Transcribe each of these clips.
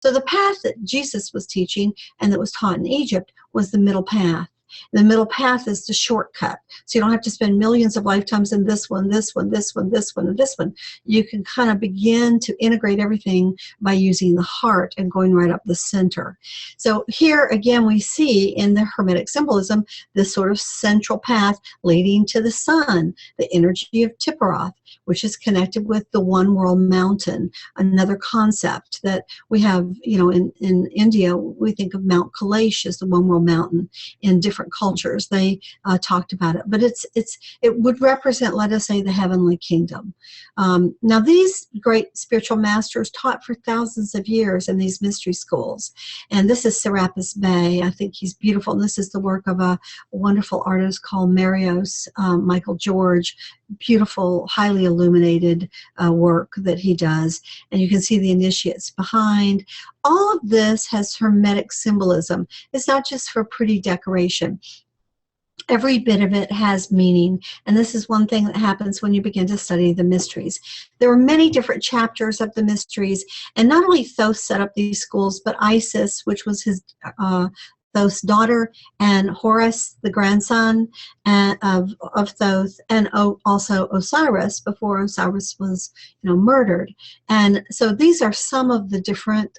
So the path that Jesus was teaching and that was taught in Egypt was the middle path. The middle path is the shortcut. So you don't have to spend millions of lifetimes in this one, this one, this one, this one, and this one. You can kind of begin to integrate everything by using the heart and going right up the center. So here again we see in the Hermetic symbolism this sort of central path leading to the sun, the energy of Tipperoth, which is connected with the one world mountain, another concept that we have, in India, we think of Mount Kailash as the one world mountain. In different cultures, they talked about it, but it would represent, let us say, the heavenly kingdom. Now, these great spiritual masters taught for thousands of years in these mystery schools, and this is Serapis Bey. I think he's beautiful, and this is the work of a wonderful artist called Marios Michael George. Beautiful, highly illuminated work that he does, and you can see the initiates behind. All of this has Hermetic symbolism. It's not just for pretty decoration. Every bit of it has meaning, and this is one thing that happens when you begin to study the mysteries. There are many different chapters of the mysteries, and not only Thoth set up these schools, but Isis, which was his Thoth's daughter, and Horus, the grandson of Thoth, and also Osiris, before Osiris was murdered. And so these are some of the different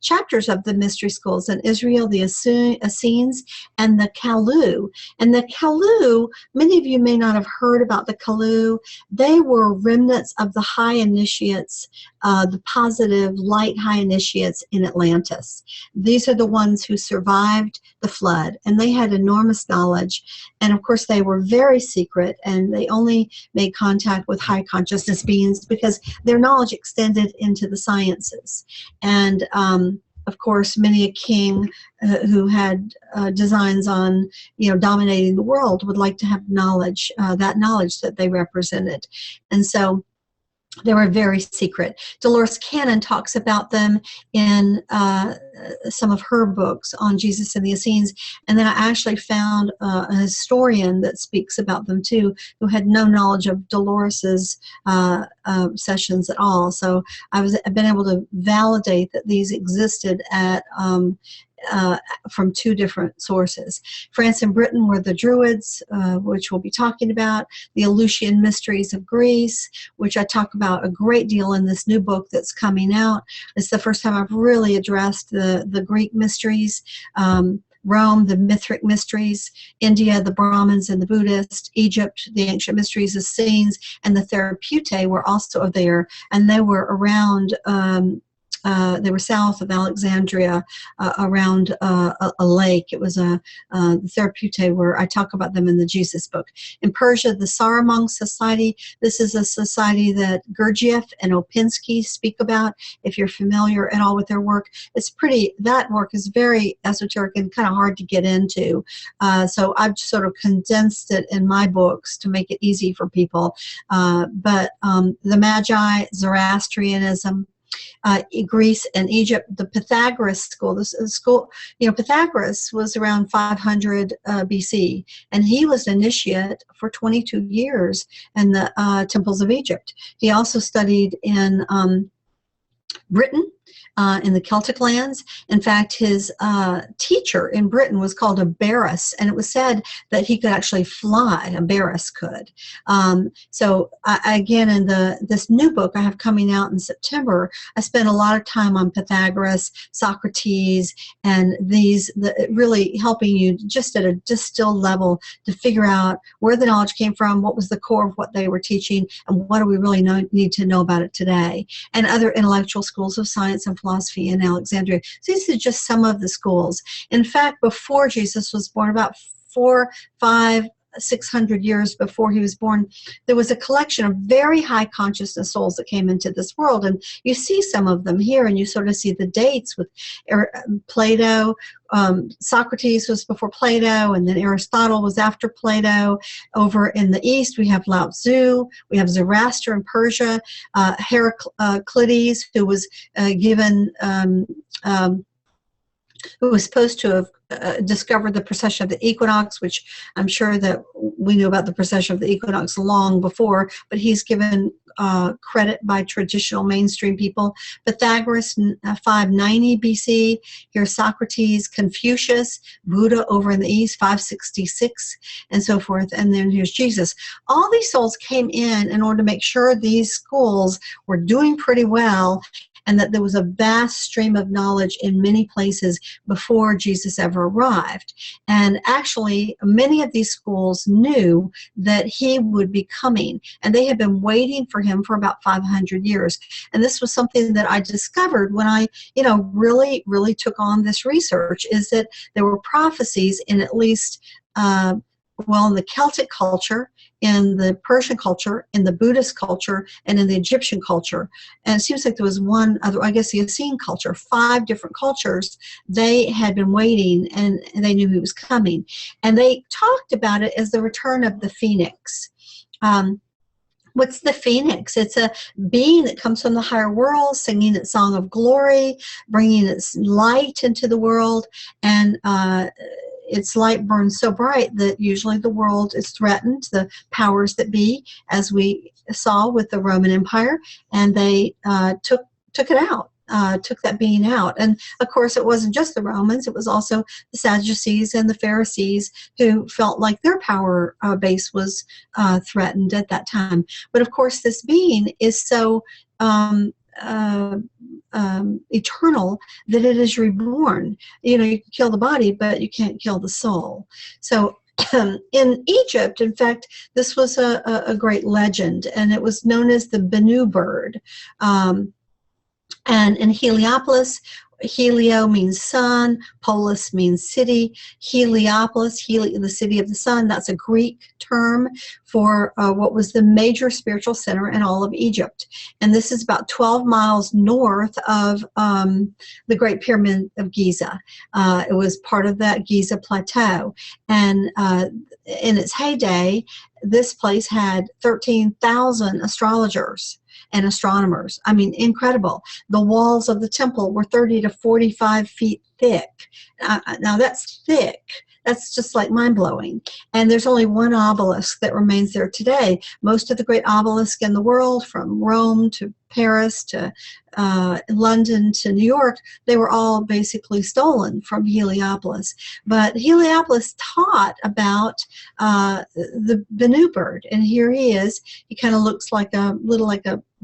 chapters of the mystery schools. In Israel, the Essenes and the Kalu. And the Kalu, many of you may not have heard about the Kalu. They were remnants of the high initiates, the positive light high initiates in Atlantis. These are the ones who survived the flood, and they had enormous knowledge. And of course, they were very secret, and they only made contact with high consciousness beings because their knowledge extended into the sciences. And of course, many a king who had designs on, dominating the world would like to have knowledge, that knowledge that they represented. And so they were very secret. Dolores Cannon talks about them in some of her books on Jesus and the Essenes, and then I actually found a historian that speaks about them too, who had no knowledge of Dolores's sessions at all. So I've been able to validate that these existed at from two different sources. France and Britain were the Druids, which we'll be talking about, the Eleusinian mysteries of Greece, which I talk about a great deal in this new book that's coming out. It's the first time I've really addressed the Greek mysteries. Rome, the Mithric mysteries, India, the Brahmins and the Buddhists, Egypt, the ancient mysteries, the Essenes, and the Therapeutae were also there, and they were around they were south of Alexandria, around a lake. It was the Therapeutae, where I talk about them in the Jesus book. In Persia, the Saramong Society. This is a society that Gurdjieff and Opinski speak about. If you're familiar at all with their work, that work is very esoteric and kind of hard to get into. So I've sort of condensed it in my books to make it easy for people. But the Magi, Zoroastrianism, Greece and Egypt, the Pythagoras school. This school, Pythagoras was around 500 BC, and he was an initiate for 22 years in the temples of Egypt. He also studied in Britain, in the Celtic lands. In fact, his teacher in Britain was called a Barus, and it was said that he could actually fly. A Barus could. So again, in this new book I have coming out in September, I spent a lot of time on Pythagoras, Socrates, and really helping you just at a distilled level to figure out where the knowledge came from, what was the core of what they were teaching, and what do we really need to know about it today, and other intellectual schools of science and philosophy in Alexandria. So these are just some of the schools. In fact, before Jesus was born, about 400, 500, 600 years before he was born, there was a collection of very high consciousness souls that came into this world, and you see some of them here, and you sort of see the dates with Plato. Socrates was before Plato, and then Aristotle was after Plato. Over in the east, we have Lao Tzu, we have Zoroaster in Persia, Heraclides, who was given who was supposed to have discovered the precession of the equinox, which I'm sure that we knew about the precession of the equinox long before, but he's given credit by traditional mainstream people. Pythagoras, 590 BC. Here's Socrates, Confucius, Buddha over in the east, 566, and so forth. And then here's Jesus. All these souls came in order to make sure these schools were doing pretty well, and that there was a vast stream of knowledge in many places before Jesus ever arrived. And actually, many of these schools knew that he would be coming, and they had been waiting for him for about 500 years. And this was something that I discovered when I, really, really took on this research, is that there were prophecies in at least, in the Celtic culture, in the Persian culture, in the Buddhist culture, and in the Egyptian culture. And it seems like there was one other, I guess the Essene culture, 5 different cultures. They had been waiting, and they knew he was coming. And they talked about it as the return of the phoenix. What's the phoenix? It's a being that comes from the higher world, singing its song of glory, bringing its light into the world, and its light burns so bright that usually the world is threatened, the powers that be, as we saw with the Roman Empire, and they took it out. Took that being out. And of course, it wasn't just the Romans, it was also the Sadducees and the Pharisees who felt like their power base was threatened at that time. But of course, this being is so eternal that it is reborn. You can kill the body, but you can't kill the soul. So in Egypt, in fact, this was a great legend, and it was known as the Bennu bird. And in Heliopolis, Helio means sun, polis means city. Heliopolis, the city of the sun, that's a Greek term for what was the major spiritual center in all of Egypt. And this is about 12 miles north of the Great Pyramid of Giza. It was part of that Giza Plateau. And in its heyday, this place had 13,000 astrologers and astronomers. I mean, incredible. The walls of the temple were 30 to 45 feet thick. Now that's thick. That's just like mind-blowing. And there's only one obelisk that remains there today. Most of the great obelisks in the world, from Rome to Paris to London to New York, they were all basically stolen from Heliopolis. But Heliopolis taught about the Bennu bird, and here he is. He kind of looks like a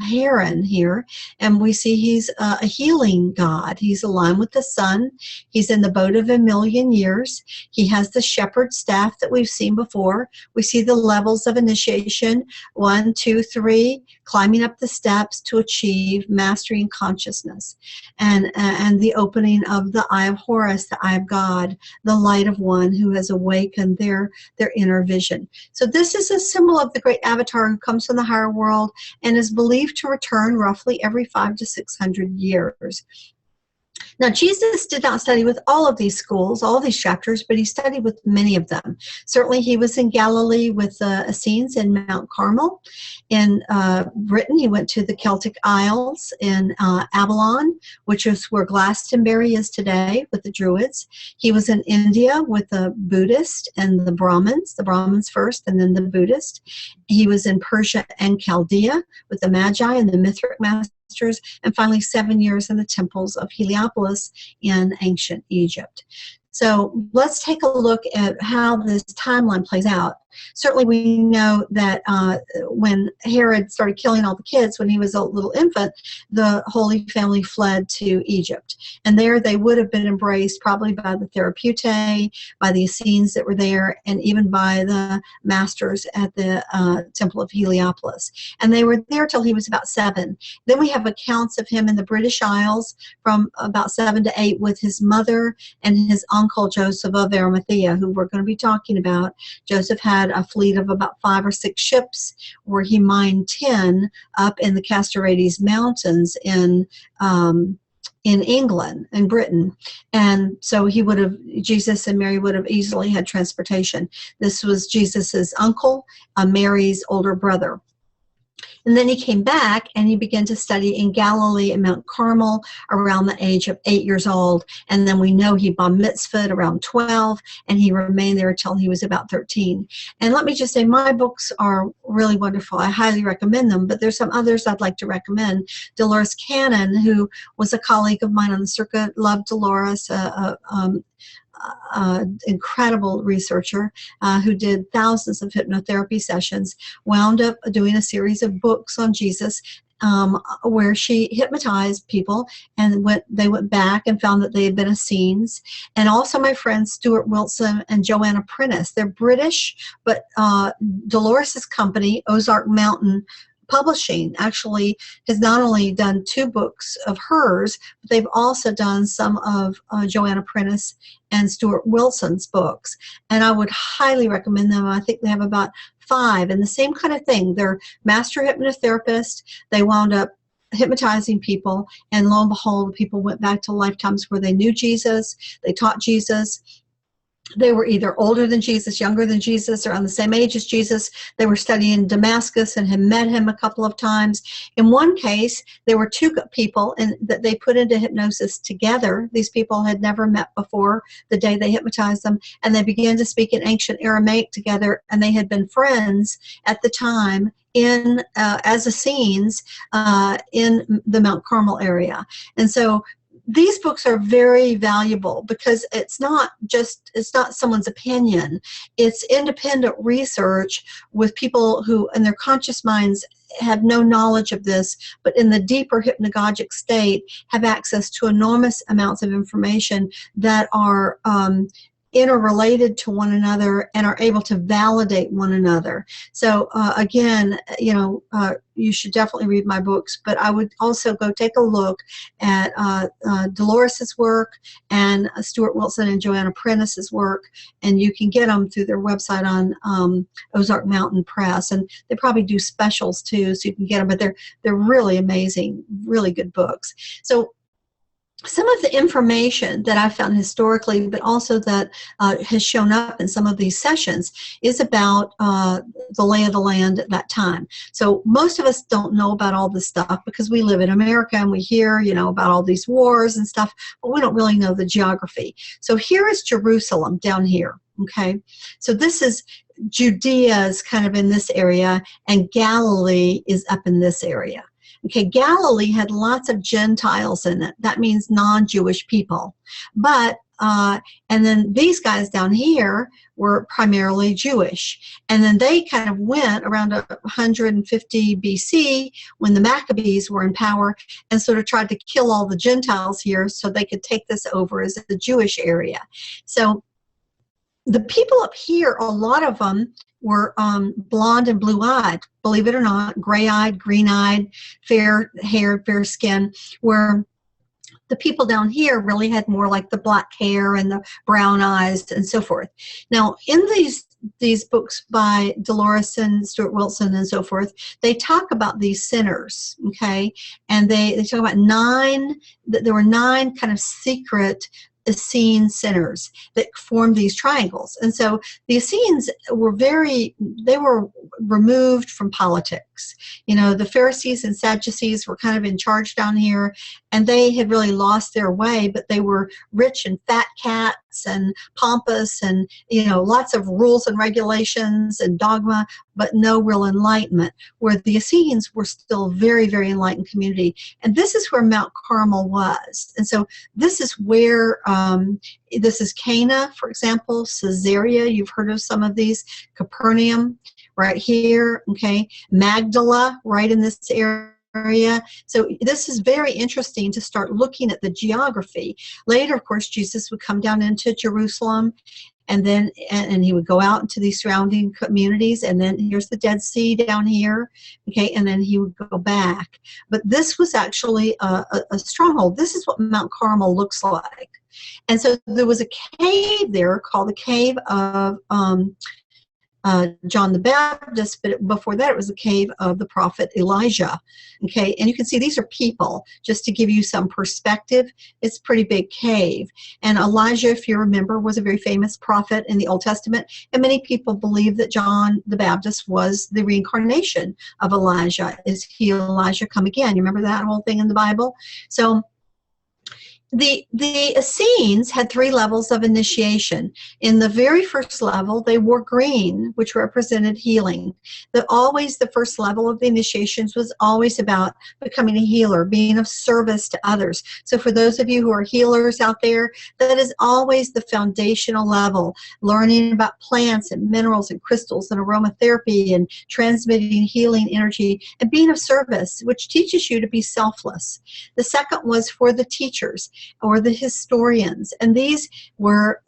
heron here, and we see he's a healing god. He's aligned with the sun. He's in the boat of 1,000,000 years. He has the shepherd staff that we've seen before. We see the levels of initiation, 1, 2, 3, climbing up the steps to achieve mastery and consciousness, and the opening of the eye of Horus, the eye of God, the light of one who has awakened their inner vision. So this is a symbol of the great avatar who comes from the higher world and is believed to return roughly every 500 to 600 years. Now, Jesus did not study with all of these schools, all of these chapters, but he studied with many of them. Certainly, he was in Galilee with the Essenes in Mount Carmel. In Britain, he went to the Celtic Isles in Avalon, which is where Glastonbury is today, with the Druids. He was in India with the Buddhist and the Brahmins first, and then the Buddhist. He was in Persia and Chaldea with the Magi and the Mithric Masters, and finally 7 years in the temples of Heliopolis in ancient Egypt. So let's take a look at how this timeline plays out. Certainly we know that when Herod started killing all the kids when he was a little infant, the Holy Family fled to Egypt. And there they would have been embraced probably by the Therapeutae, by the Essenes that were there, and even by the masters at the Temple of Heliopolis. And they were there till he was about 7. Then we have accounts of him in the British Isles from about 7 to 8 with his mother and his uncle Joseph of Arimathea, who we're going to be talking about. Joseph had a fleet of about 5 or 6 ships, where he mined tin up in the Castorades Mountains in England and Britain. And so Jesus and Mary would have easily had transportation. This was Jesus's uncle, Mary's older brother. And then he came back and he began to study in Galilee at Mount Carmel around the age of 8 years old. And then we know he bar mitzvahed around 12, and he remained there until he was about 13. And let me just say, my books are really wonderful. I highly recommend them, but there's some others I'd like to recommend. Dolores Cannon, who was a colleague of mine on the circuit, loved Dolores, incredible researcher who did thousands of hypnotherapy sessions, wound up doing a series of books on Jesus, where she hypnotized people, and they went back and found that they had been Essenes. And also my friends Stuart Wilson and Joanna Prentice. They're British, but Dolores's company, Ozark Mountain Publishing, actually has not only done 2 books of hers, but they've also done some of Joanna Prentice and Stuart Wilson's books. And I would highly recommend them. I think they have about 5, and the same kind of thing. They're master hypnotherapists. They wound up hypnotizing people, and lo and behold, people went back to lifetimes where they knew Jesus, they taught Jesus. They were either older than Jesus, younger than Jesus, or on the same age as Jesus. They were studying Damascus and had met him a couple of times. In one case, there were 2 people that they put into hypnosis together. These people had never met before the day they hypnotized them, and they began to speak in ancient Aramaic together, and they had been friends at the time as Essenes in the Mount Carmel area. And so these books are very valuable because it's not someone's opinion. It's independent research with people who in their conscious minds have no knowledge of this, but in the deeper hypnagogic state have access to enormous amounts of information that are interrelated to one another and are able to validate one another. So again, you should definitely read my books, but I would also go take a look at Dolores's work and Stuart Wilson and Joanna Prentice's work, and you can get them through their website on Ozark Mountain Press, and they probably do specials too, so you can get them, but they're really amazing, really good books. So some of the information that I found historically, but also that has shown up in some of these sessions, is about the lay of the land at that time. So most of us don't know about all this stuff because we live in America and we hear, about all these wars and stuff, but we don't really know the geography. So here is Jerusalem down here, okay? So this is Judea is kind of in this area, and Galilee is up in this area. Okay, Galilee had lots of Gentiles in it. That means non-Jewish people. But, and then these guys down here were primarily Jewish. And then they kind of went around 150 BC when the Maccabees were in power and sort of tried to kill all the Gentiles here so they could take this over as the Jewish area. So the people up here, a lot of them were blonde and blue-eyed, believe it or not, gray-eyed, green-eyed, fair-haired, fair skin, where the people down here really had more like the black hair and the brown eyes and so forth. Now, in these books by Dolores and Stuart Wilson and so forth, they talk about these sinners, okay? And they talk about there were 9 kind of secret Essene sinners that formed these triangles. And so the Essenes were removed from politics. The Pharisees and Sadducees were kind of in charge down here, and they had really lost their way, but they were rich and fat cats and pompous and, lots of rules and regulations and dogma, but no real enlightenment, where the Essenes were still very, very enlightened community. And this is where Mount Carmel was. And so this is where, this is Cana, for example, Caesarea, you've heard of some of these, Capernaum, right here, okay, Magdala, right in this area. So this is very interesting to start looking at the geography. Later, of course, Jesus would come down into Jerusalem, and then and he would go out into these surrounding communities, and then here's the Dead Sea down here, okay, and then he would go back. But this was actually a stronghold. This is what Mount Carmel looks like. And so there was a cave there called the Cave of John the Baptist, but before that it was the cave of the prophet Elijah. Okay, and you can see these are people, just to give you some perspective. It's a pretty big cave. And Elijah, if you remember, was a very famous prophet in the Old Testament, and many people believe that John the Baptist was the reincarnation of Elijah. Is he Elijah come again? You remember that whole thing in the Bible? So the Essenes had 3 levels of initiation. In the very first level, they wore green, which represented healing. The first level of the initiations was always about becoming a healer, being of service to others. So for those of you who are healers out there, that is always the foundational level, learning about plants and minerals and crystals and aromatherapy and transmitting healing energy and being of service, which teaches you to be selfless. The second was for the teachers, or the historians, and these were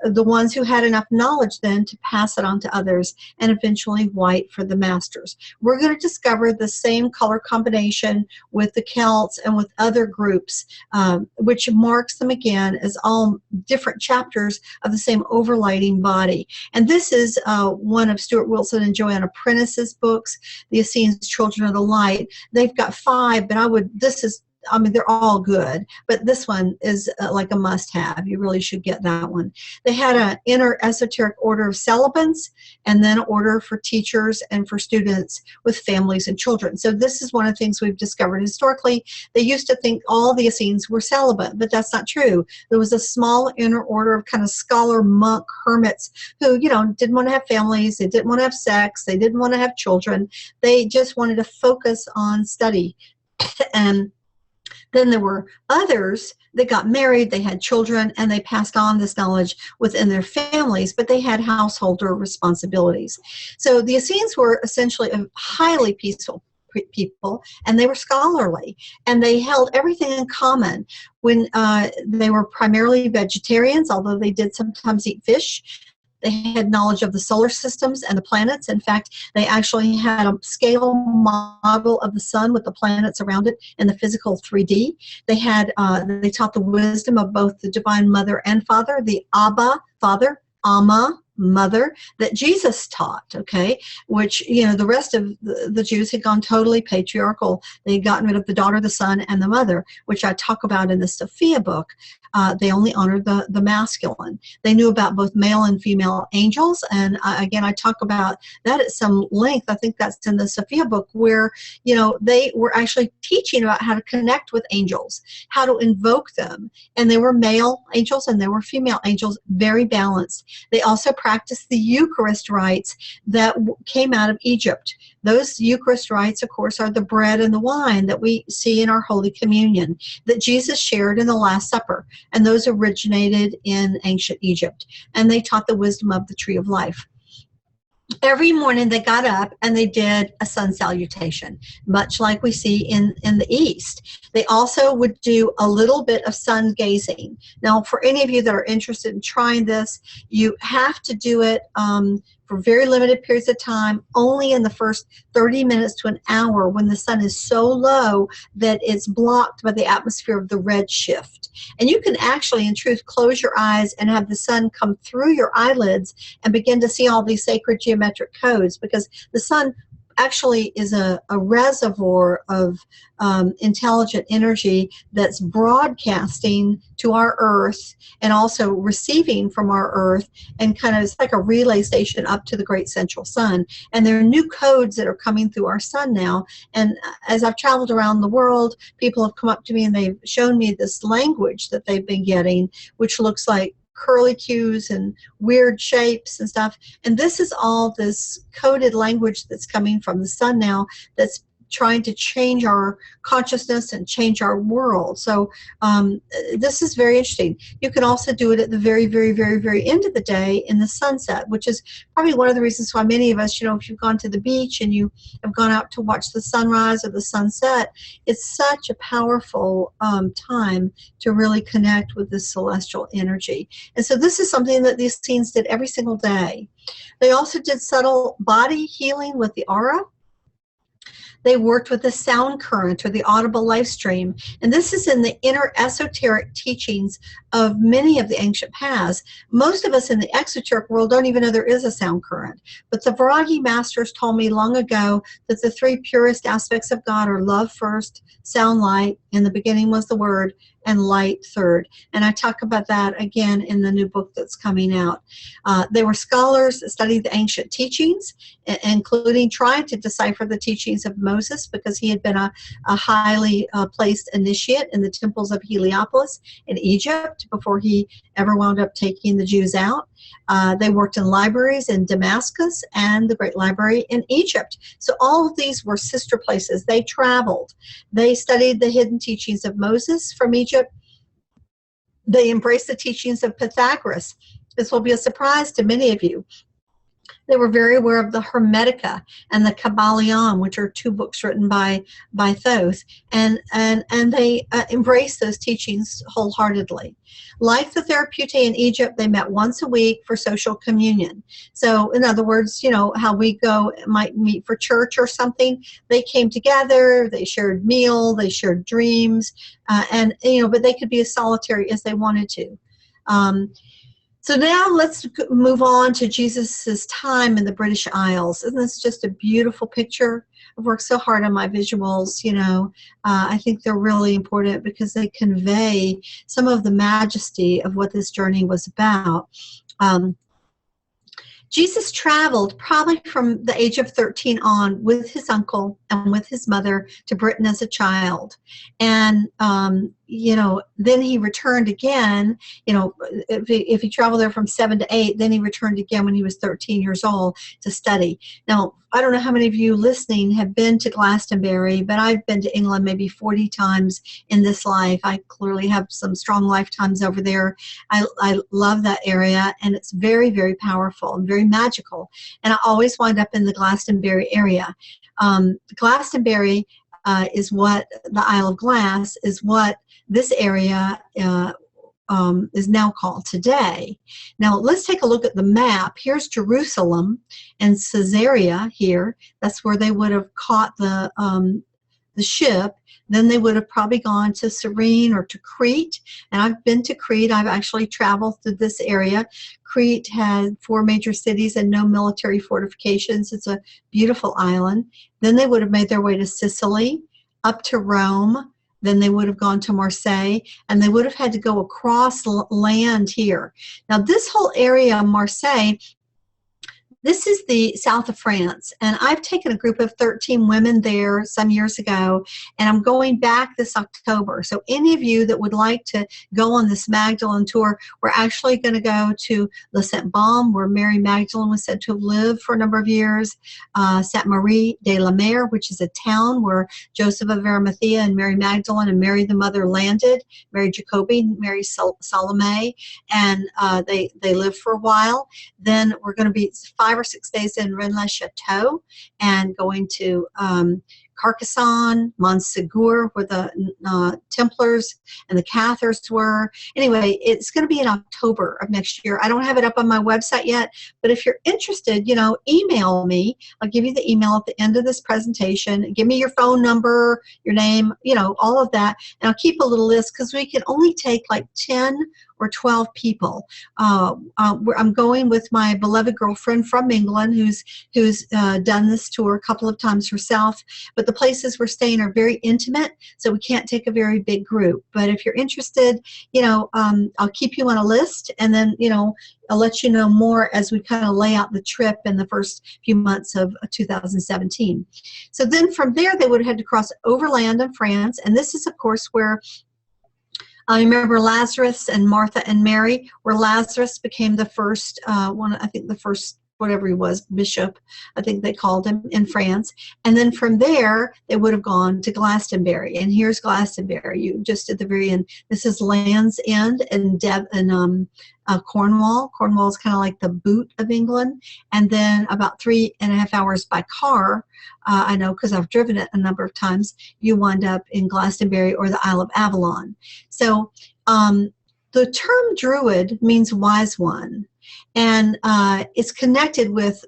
the ones who had enough knowledge then to pass it on to others, and eventually white for the masters. We're going to discover the same color combination with the Celts and with other groups, which marks them again as all different chapters of the same overlighting body. And this is one of Stuart Wilson and Joanna Prentice's books, The Essenes, Children of the Light. They've got 5, but they're all good, but this one is like a must-have. You really should get that one. They had an inner esoteric order of celibates, and then an order for teachers and for students with families and children. So this is one of the things we've discovered historically. They used to think all the Essenes were celibate, but that's not true. There was a small inner order of kind of scholar monk hermits who, didn't want to have families. They didn't want to have sex. They didn't want to have children. They just wanted to focus on study. And then there were others that got married, they had children, and they passed on this knowledge within their families, but they had householder responsibilities. So the Essenes were essentially a highly peaceful people, and they were scholarly, and they held everything in common. When they were primarily vegetarians, although they did sometimes eat fish. They had knowledge of the solar systems and the planets. In fact, they actually had a scale model of the sun with the planets around it in the physical 3D. They taught the wisdom of both the Divine Mother and Father, the Abba, Father, Amma, Mother, that Jesus taught, okay, which, the rest of the Jews had gone totally patriarchal. They had gotten rid of the daughter, the son, and the mother, which I talk about in the Sophia book. They only honored the masculine. They knew about both male and female angels, and again, I talk about that at some length. I think that's in the Sophia book, where, they were actually teaching about how to connect with angels, how to invoke them, and they were male angels and they were female angels, very balanced. They also practiced the Eucharist rites that came out of Egypt. Those Eucharist rites, of course, are the bread and the wine that we see in our Holy Communion that Jesus shared in the Last Supper, and those originated in ancient Egypt, and they taught the wisdom of the tree of life. Every morning they got up and they did a sun salutation, much like we see in the East. They also would do a little bit of sun gazing. Now, for any of you that are interested in trying this, you have to do it for very limited periods of time, only in the first 30 minutes to an hour when the sun is so low that it's blocked by the atmosphere of the red shift. And you can actually, in truth, close your eyes and have the sun come through your eyelids and begin to see all these sacred geometric codes, because the sun actually is a reservoir of intelligent energy that's broadcasting to our earth and also receiving from our earth, and kind of it's like a relay station up to the great central sun. And there are new codes that are coming through our sun now, and as I've traveled around the world, people have come up to me and they've shown me this language that they've been getting, which looks like curly cues and weird shapes and stuff. And this is all this coded language that's coming from the sun now, that's trying to change our consciousness and change our world. So this is very interesting. You can also do it at the very, very, very, very end of the day in the sunset, which is probably one of the reasons why many of us, if you've gone to the beach and you have gone out to watch the sunrise or the sunset, it's such a powerful time to really connect with this celestial energy. And so this is something that these Essenes did every single day. They also did subtle body healing with the aura. They worked with the sound current or the audible life stream. And this is in the inner esoteric teachings of many of the ancient paths. Most of us in the exoteric world don't even know there is a sound current. But the Viragi masters told me long ago that the three purest aspects of God are love first, sound light, in the beginning was the word, and light third. And I talk about that again in the new book that's coming out. They were scholars that studied the ancient teachings, including trying to decipher the teachings of Moses, because he had been a highly placed initiate in the temples of Heliopolis in Egypt before he ever wound up taking the Jews out. They worked in libraries in Damascus and the Great Library in Egypt. So all of these were sister places. They traveled. They studied the hidden teachings of Moses from Egypt. They embraced the teachings of Pythagoras. This will be a surprise to many of you. They were very aware of the Hermetica and the Kabbalion, which are two books written by Thoth, and they embraced those teachings wholeheartedly. Like the Therapeutae in Egypt, they met once a week for social communion. So, in other words, you know, how we might meet for church or something, they came together, they shared meal, they shared dreams, and, you know, but they could be as solitary as they wanted to. So now let's move on to Jesus's time in the British Isles. Isn't this just a beautiful picture? I've worked so hard on my visuals, you know. I think they're really important because they convey some of the majesty of what this journey was about. Jesus traveled probably from the age of 13 on with his uncle and with his mother to Britain as a child. And, you know, then he returned again, you know, if he traveled there from 7 to 8, then he returned again when he was 13 years old to study. Now, I don't know how many of you listening have been to Glastonbury, but I've been to England maybe 40 times in this life. I clearly have some strong lifetimes over there. I love that area, and it's very, very powerful and very magical. And I always wind up in the Glastonbury area. Glastonbury is what the Isle of Glass is what this area is now called today. Now let's take a look at the map. Here's Jerusalem and Caesarea here. That's where they would have caught the ship. Then they would have probably gone to Cyrene or to Crete. And I've been to Crete. I've actually traveled through this area. Crete had 4 major cities and no military fortifications. It's a beautiful island. Then they would have made their way to Sicily, up to Rome. Then they would have gone to Marseille, and they would have had to go across land here. Now, this whole area, Marseille, this is the south of France, and I've taken a group of 13 women there some years ago, and I'm going back this October. So any of you that would like to go on this Magdalene tour, we're actually going to go to Le Saint-Baume, where Mary Magdalene was said to have lived for a number of years, Sainte-Marie de la Mer, which is a town where Joseph of Arimathea and Mary Magdalene and Mary the Mother landed, Mary Jacobi, Mary Salome, and they lived for a while. Then we're going to be 5 or 6 days in Rennes-le-Château and going to Carcassonne, Montségur, where the Templars and the Cathars were. Anyway, it's going to be in October of next year. I don't have it up on my website yet, but if you're interested, you know, email me. I'll give you the email at the end of this presentation. Give me your phone number, your name, you know, all of that, and I'll keep a little list because we can only take like 10 or 12 people. I'm going with my beloved girlfriend from England who's done this tour a couple of times herself, but the places we're staying are very intimate, so we can't take a very big group. But if you're interested, you know, I'll keep you on a list, and then, you know, I'll let you know more as we kind of lay out the trip in the first few months of 2017. So then from there, they would have had to cross overland in France, and this is, of course, where I remember Lazarus and Martha and Mary, where Lazarus became the first I think the first, whatever he was, bishop, I think they called him, in France. And then from there, they would have gone to Glastonbury. And here's Glastonbury, you just at the very end. This is Land's End in Cornwall. Cornwall is kind of like the boot of England. And then about 3.5 hours by car, I know because I've driven it a number of times, you wind up in Glastonbury or the Isle of Avalon. So the term Druid means wise one. And it's connected with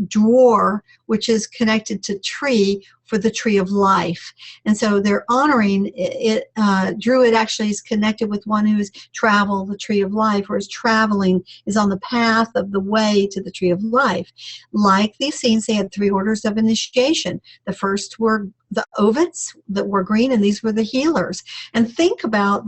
Dror, which is connected to tree for the tree of life. And so they're honoring it. Druid actually is connected with one who has traveled the tree of life, or is traveling, is on the path of the way to the tree of life. Like the Essenes, they had 3 orders of initiation. The first were the Ovids that were green, and these were the healers. And think about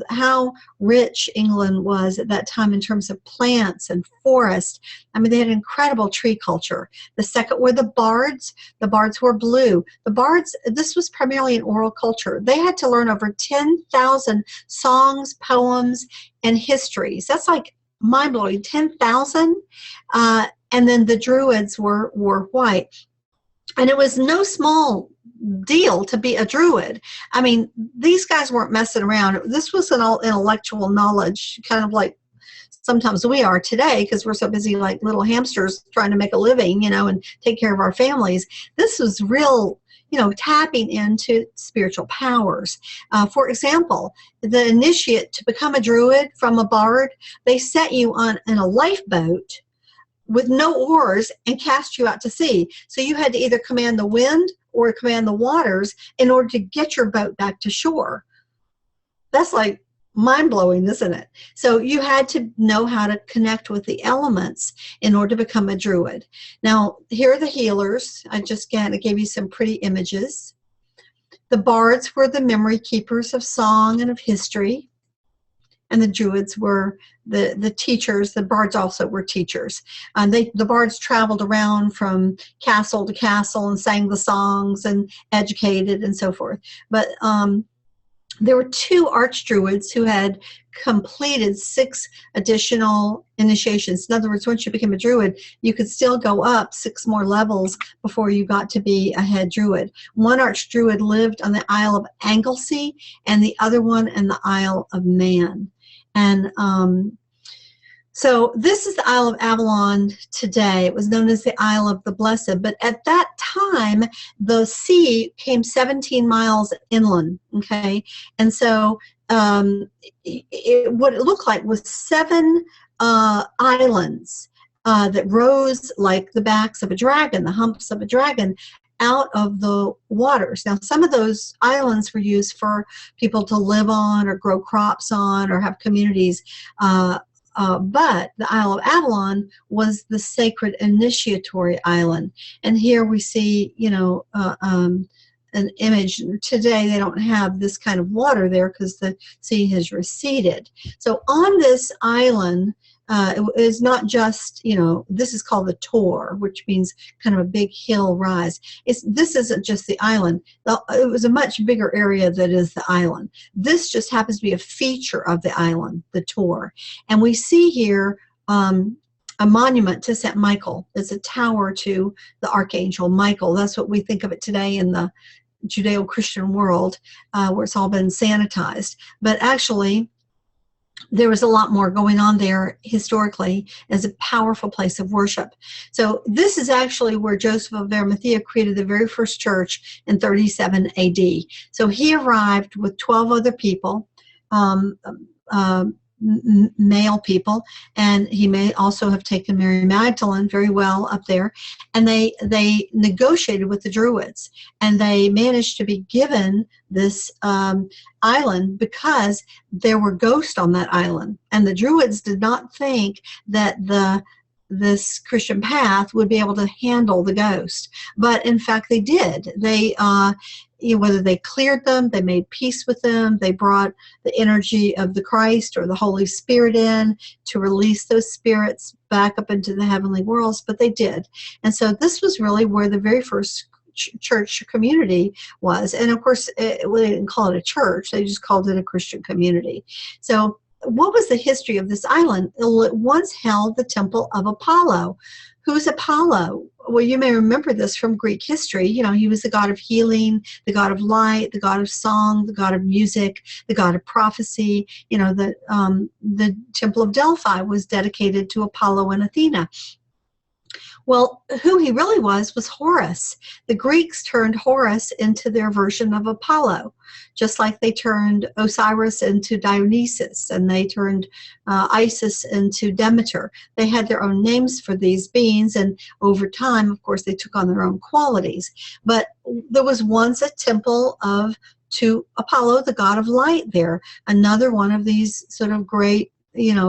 how rich England was at that time in terms of plants and forest. I mean, they had incredible tree culture. The second were the bards. The bards were blue. The bards, this was primarily an oral culture. They had to learn over 10,000 songs, poems, and histories. That's like mind-blowing, 10,000. And then the Druids were white. And it was no small deal to be a Druid. I mean, these guys weren't messing around. This was an all intellectual knowledge, kind of like sometimes we are today, because we're so busy like little hamsters trying to make a living, you know, and take care of our families. This was real, you know, tapping into spiritual powers. For example, the initiate to become a Druid from a bard, they set you on in a lifeboat with no oars and cast you out to sea. So you had to either command the wind or command the waters in order to get your boat back to shore. That's like mind-blowing, isn't it? So you had to know how to connect with the elements in order to become a Druid. Now, here are the healers. I just gave you some pretty images. The bards were the memory keepers of song and of history. And the Druids were the teachers. The bards also were teachers. The bards traveled around from castle to castle and sang the songs and educated and so forth. But there were 2 archdruids who had completed 6 additional initiations. In other words, once you became a Druid, you could still go up 6 more levels before you got to be a head Druid. One archdruid lived on the Isle of Anglesey, and the other one in the Isle of Man. And so this is the Isle of Avalon today. It was known as the Isle of the Blessed. But at that time, the sea came 17 miles inland, okay? And so what it looked like was 7 islands that rose like the backs of a dragon, the humps of a dragon, out of the waters. Now, some of those islands were used for people to live on or grow crops on or have communities. But the Isle of Avalon was the sacred initiatory island. And here we see, you know, an image. Today they don't have this kind of water there because the sea has receded. So on this island, it is not just, you know, this is called the Tor, which means kind of a big hill rise. This isn't just the island. It was a much bigger area that is the island. This just happens to be a feature of the island, the Tor. And we see here a monument to St. Michael. It's a tower to the Archangel Michael. That's what we think of it today in the Judeo-Christian world, where it's all been sanitized. But actually, there was a lot more going on there historically as a powerful place of worship. So this is actually where Joseph of Arimathea created the very first church in 37 AD. So he arrived with 12 other people, male people, and he may also have taken Mary Magdalene very well up there, and they negotiated with the Druids, and they managed to be given this island because there were ghosts on that island, and the Druids did not think that this Christian path would be able to handle the ghost, but in fact they did. They whether they cleared them, they made peace with them, they brought the energy of the Christ or the Holy Spirit in to release those spirits back up into the heavenly worlds, but they did. And so this was really where the very first church community was. And of course, they didn't call it a church, they just called it a Christian community. So what was the history of this island? It once held the temple of Apollo. Who's Apollo? Well, you may remember this from Greek history. You know, he was the god of healing, the god of light, the god of song, the god of music, the god of prophecy. You know, the temple of Delphi was dedicated to Apollo and Athena. Well, who he really was Horus. The Greeks turned Horus into their version of Apollo, just like they turned Osiris into Dionysus, and they turned Isis into Demeter. They had their own names for these beings, and over time, of course, they took on their own qualities. But there was once a temple to Apollo, the god of light there, another one of these sort of great,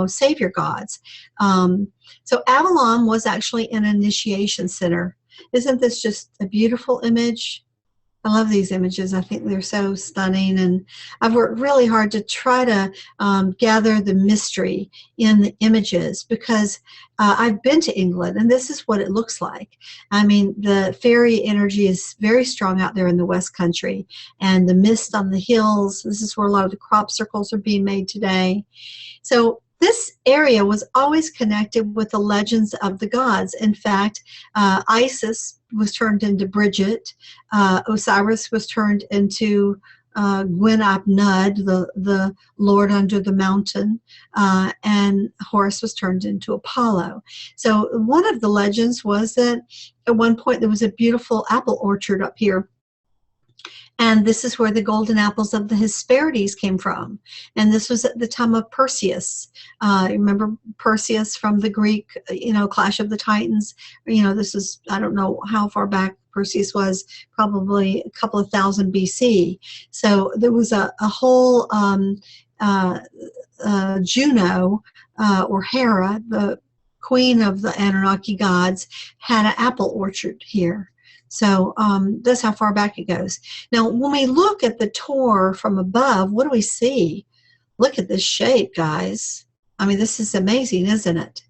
savior gods. So Avalon was actually an initiation center. Isn't this just a beautiful image? I love these images. I think they're so stunning, and I've worked really hard to try to gather the mystery in the images, because I've been to England, and this is what it looks like. I mean, the fairy energy is very strong out there in the West Country, and the mist on the hills. This is where a lot of the crop circles are being made today. So this area was always connected with the legends of the gods. In fact, Isis was turned into Bridget. Osiris was turned into Gwyn ap Nudd, the Lord under the mountain. And Horus was turned into Apollo. So one of the legends was that at one point there was a beautiful apple orchard up here. And this is where the golden apples of the Hesperides came from. And this was at the time of Perseus. Remember Perseus from the Greek, Clash of the Titans? This is, I don't know how far back Perseus was, probably a couple of thousand BC. So there was a whole Juno, or Hera, the queen of the Anunnaki gods, had an apple orchard here. So that's how far back it goes. Now, when we look at the Tor from above, what do we see? Look at this shape, guys. I mean, this is amazing, isn't it?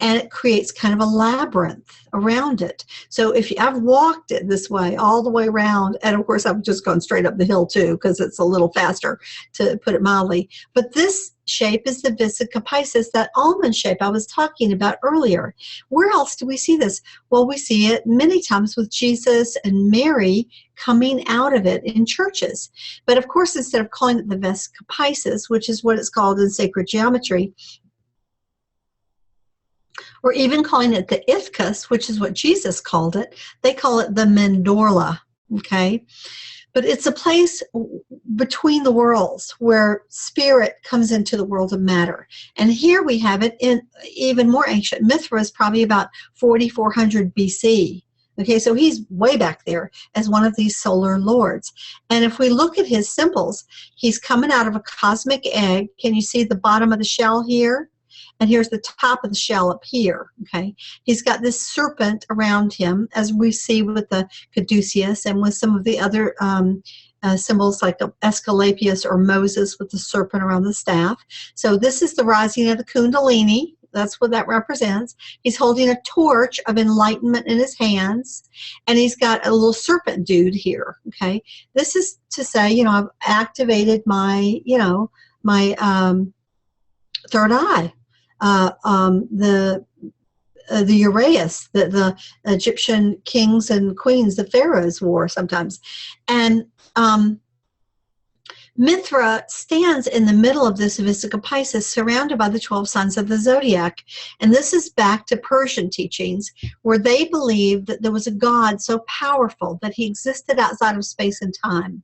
And it creates kind of a labyrinth around it. So I've walked it this way, all the way around, and of course I've just gone straight up the hill too, because it's a little faster, to put it mildly. But this shape is the Vesica Piscis, that almond shape I was talking about earlier. Where else do we see this? Well, we see it many times with Jesus and Mary coming out of it in churches. But of course, instead of calling it the Vesica Piscis, which is what it's called in sacred geometry, or even calling it the Ithcus, which is what Jesus called it, they call it the Mandorla, okay? But it's a place between the worlds where spirit comes into the world of matter. And here we have it in even more ancient. Mithra is probably about 4,400 BC. Okay, so he's way back there as one of these solar lords. And if we look at his symbols, he's coming out of a cosmic egg. Can you see the bottom of the shell here? And here's the top of the shell up here, okay? He's got this serpent around him, as we see with the caduceus and with some of the other symbols like Esculapius or Moses with the serpent around the staff. So this is the rising of the Kundalini. That's what that represents. He's holding a torch of enlightenment in his hands, and he's got a little serpent dude here, okay? This is to say, I've activated my, my third eye. The uraeus that the Egyptian kings and queens, the pharaohs, wore sometimes. And Mithra stands in the middle of this Vesica Piscis, surrounded by the 12 signs of the zodiac. And this is back to Persian teachings, where they believed that there was a God so powerful that he existed outside of space and time,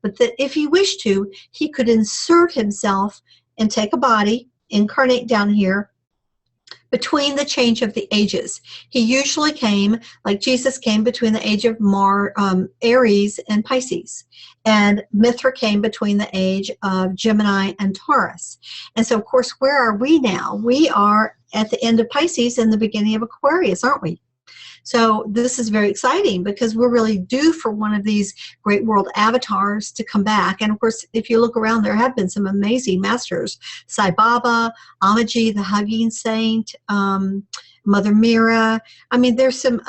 but that if he wished to, he could insert himself and take a body, incarnate down here between the change of the ages. He usually came, like Jesus came, between the age of Aries and Pisces. And Mithra came between the age of Gemini and Taurus. And so, of course, where are we now? We are at the end of Pisces and the beginning of Aquarius, aren't we? So this is very exciting, because we're really due for one of these great world avatars to come back. And of course, if you look around, there have been some amazing masters. Sai Baba, Amaji, the hugging saint, Mother Mira. I mean, there's some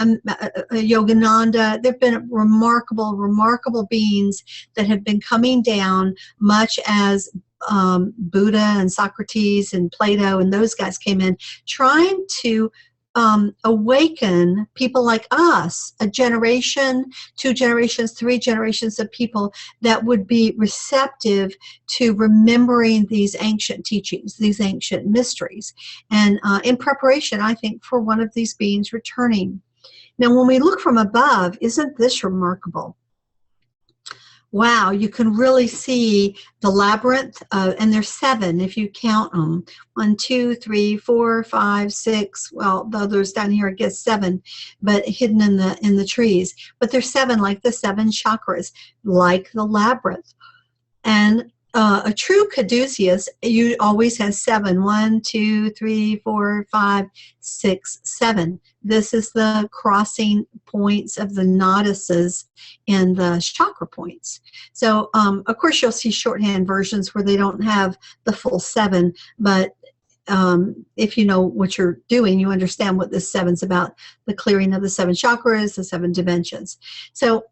Yogananda. There have been remarkable, remarkable beings that have been coming down, much as Buddha and Socrates and Plato and those guys came in, trying to awaken people like us, a generation, 2 generations, 3 generations of people that would be receptive to remembering these ancient teachings, these ancient mysteries, and in preparation, I think, for one of these beings returning. Now, when we look from above, isn't this remarkable? Wow, you can really see the labyrinth, and there's 7 if you count them. 1, 2, 3, 4, 5, 6. Well, the others down here, I guess 7, but hidden in the trees. But there's 7, like the 7 chakras, like the labyrinth. And a true caduceus, you always has 7. 1, 2, 3, 4, 5, 6, 7. This is the crossing points of the nodices and the chakra points. So, of course, you'll see shorthand versions where they don't have the full 7, but if you know what you're doing, you understand what this 7's about, the clearing of the 7 chakras, the 7 dimensions. So,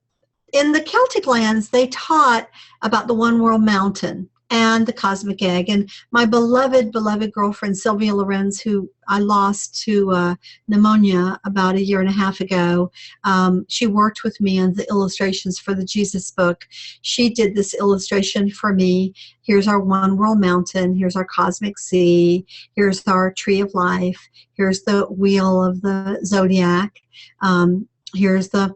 in the Celtic lands, they taught about the one world mountain and the cosmic egg. And my beloved, beloved girlfriend, Sylvia Lorenz, who I lost to pneumonia about 1.5 years ago, she worked with me on the illustrations for the Jesus book. She did this illustration for me. Here's our one world mountain. Here's our cosmic sea. Here's our tree of life. Here's the wheel of the zodiac. Here's the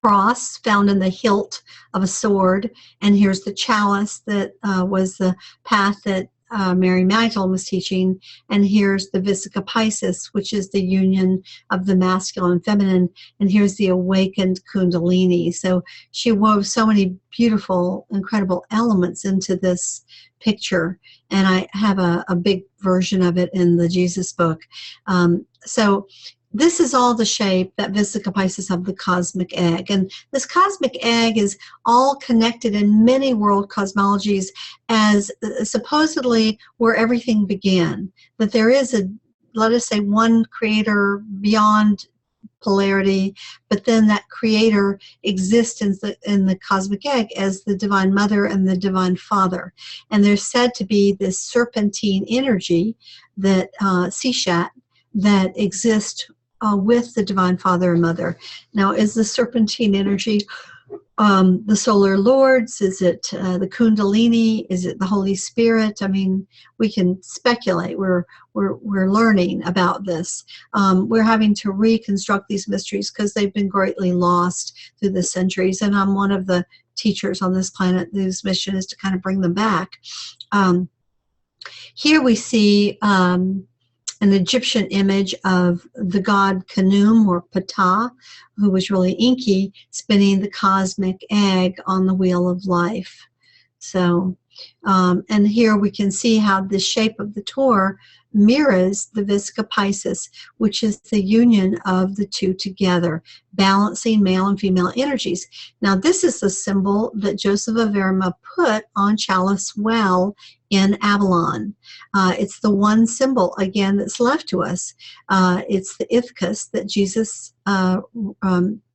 cross found in the hilt of a sword, and here's the chalice that was the path that Mary Magdalene was teaching, and here's the Vesica Piscis, which is the union of the masculine and feminine, and here's the awakened Kundalini. So she wove so many beautiful, incredible elements into this picture, and I have a big version of it in the Jesus book. So this is all the shape, that Vesica Piscis, of the cosmic egg. And this cosmic egg is all connected in many world cosmologies as supposedly where everything began. That there is let us say, one creator beyond polarity, but then that creator exists in the cosmic egg as the divine mother and the divine father. And there's said to be this serpentine energy, that Sishat, that exists with the divine father and mother. Now, is the serpentine energy the solar lords? Is it the Kundalini? Is it the Holy Spirit? I mean, we can speculate. We're learning about this. We're having to reconstruct these mysteries because they've been greatly lost through the centuries. And I'm one of the teachers on this planet whose mission is to kind of bring them back. Here we see an Egyptian image of the god Khnum, or Ptah, who was really Inky, spinning the cosmic egg on the wheel of life. So, and here we can see how the shape of the Torah mirrors the Vesica Piscis, which is the union of the two together, balancing male and female energies. Now, this is the symbol that Joseph of Arimathea put on Chalice Well in Avalon. It's the one symbol, again, that's left to us. It's the Ithcus that Jesus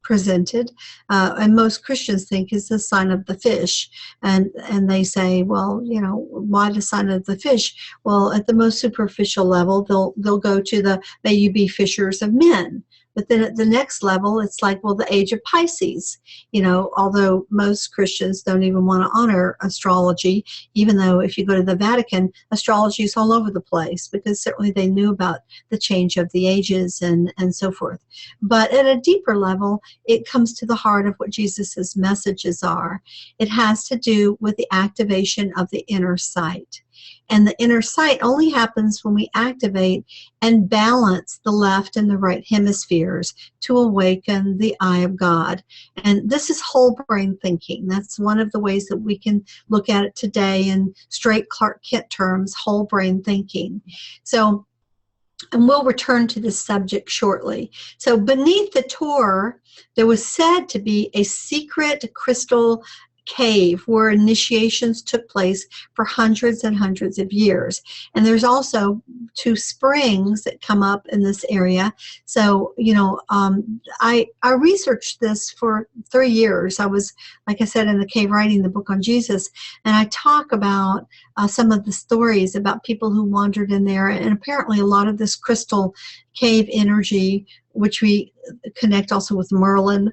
presented, and most Christians think is the sign of the fish. And they say, well, you know, why the sign of the fish? Well, at the most superficial level, they'll go to the, may you be fishers of men. But then at the next level, it's like, well, the age of Pisces, you know, although most Christians don't even want to honor astrology, even though if you go to the Vatican, astrology is all over the place, because certainly they knew about the change of the ages and so forth. But at a deeper level, it comes to the heart of what Jesus's messages are. It has to do with the activation of the inner sight. And the inner sight only happens when we activate and balance the left and the right hemispheres to awaken the eye of God. And this is whole brain thinking. That's one of the ways that we can look at it today in straight Clark Kent terms, whole brain thinking. So, and we'll return to this subject shortly. So beneath the Torah, there was said to be a secret crystal cave where initiations took place for hundreds and hundreds of years. And there's also 2 springs that come up in this area. So, you know, I researched this for 3 years. I was, like I said, in the cave writing the book on Jesus, and I talk about some of the stories about people who wandered in there, and apparently a lot of this crystal cave energy, which we connect also with Merlin,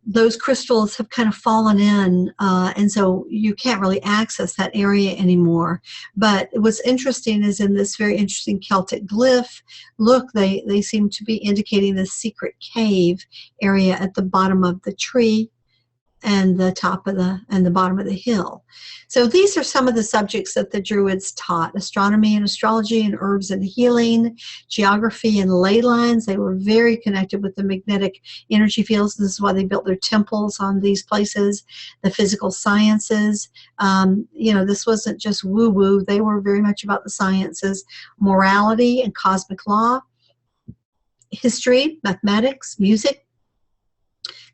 those crystals have kind of fallen in, and so you can't really access that area anymore. But what's interesting is in this very interesting Celtic glyph, look, they seem to be indicating the secret cave area at the bottom of the tree and the top of the bottom of the hill. So these are some of the subjects that the Druids taught: astronomy and astrology, and herbs and healing, geography and ley lines. They were very connected with the magnetic energy fields. This is why they built their temples on these places. The physical sciences, you know, this wasn't just woo-woo. They were very much about the sciences, morality and cosmic law, history, mathematics, music,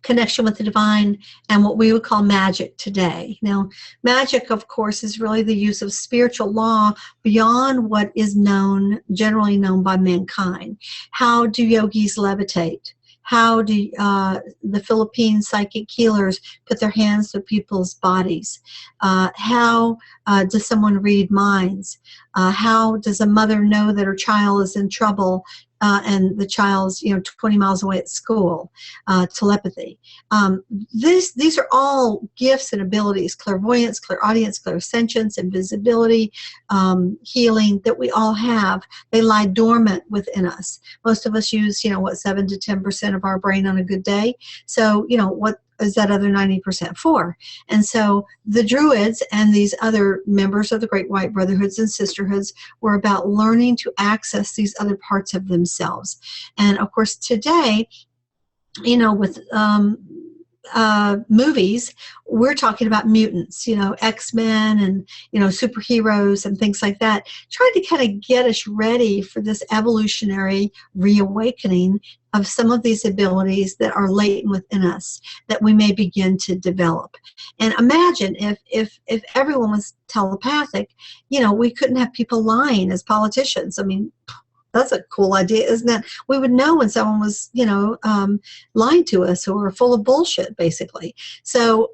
connection with the divine, and what we would call magic today. Now, magic, of course, is really the use of spiritual law beyond what is known, generally known by mankind. How do yogis levitate? How do the Philippine psychic healers put their hands to people's bodies? How does someone read minds? How does a mother know that her child is in trouble and the child's, you know, 20 miles away at school? Telepathy. These are all gifts and abilities: clairvoyance, clairaudience, clairsentience, invisibility, healing, that we all have. They lie dormant within us. Most of us use, you know, what, 7 to 10% of our brain on a good day. So, you know, what is that other 90% for? And so the Druids and these other members of the Great White Brotherhoods and Sisterhoods were about learning to access these other parts of themselves. And of course today, you know, with movies, we're talking about mutants, you know, X-Men and, you know, superheroes and things like that, trying to kind of get us ready for this evolutionary reawakening of some of these abilities that are latent within us that we may begin to develop. And imagine if everyone was telepathic, you know, we couldn't have people lying as politicians. I mean, that's a cool idea, isn't it? We would know when someone was, you know, lying to us or full of bullshit, basically. So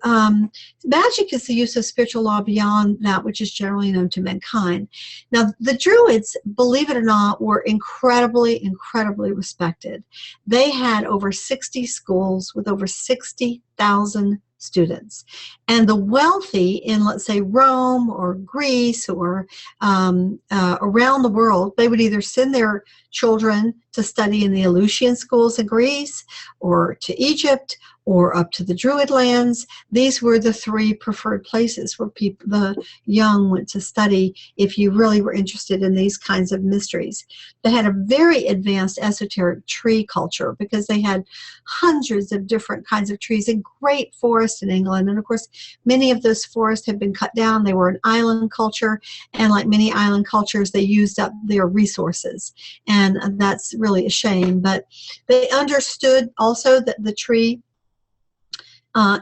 magic is the use of spiritual law beyond that which is generally known to mankind. Now, the Druids, believe it or not, were incredibly, incredibly respected. They had over 60 schools with over 60,000 students. And the wealthy in, let's say, Rome or Greece or around the world, they would either send their children to study in the Eleusinian schools in Greece or to Egypt or up to the Druid lands. These were the 3 preferred places where people, the young, went to study if you really were interested in these kinds of mysteries. They had a very advanced esoteric tree culture because they had hundreds of different kinds of trees in great forests in England. And of course, many of those forests have been cut down. They were an island culture, and like many island cultures, they used up their resources. And that's really a shame. But they understood also that the tree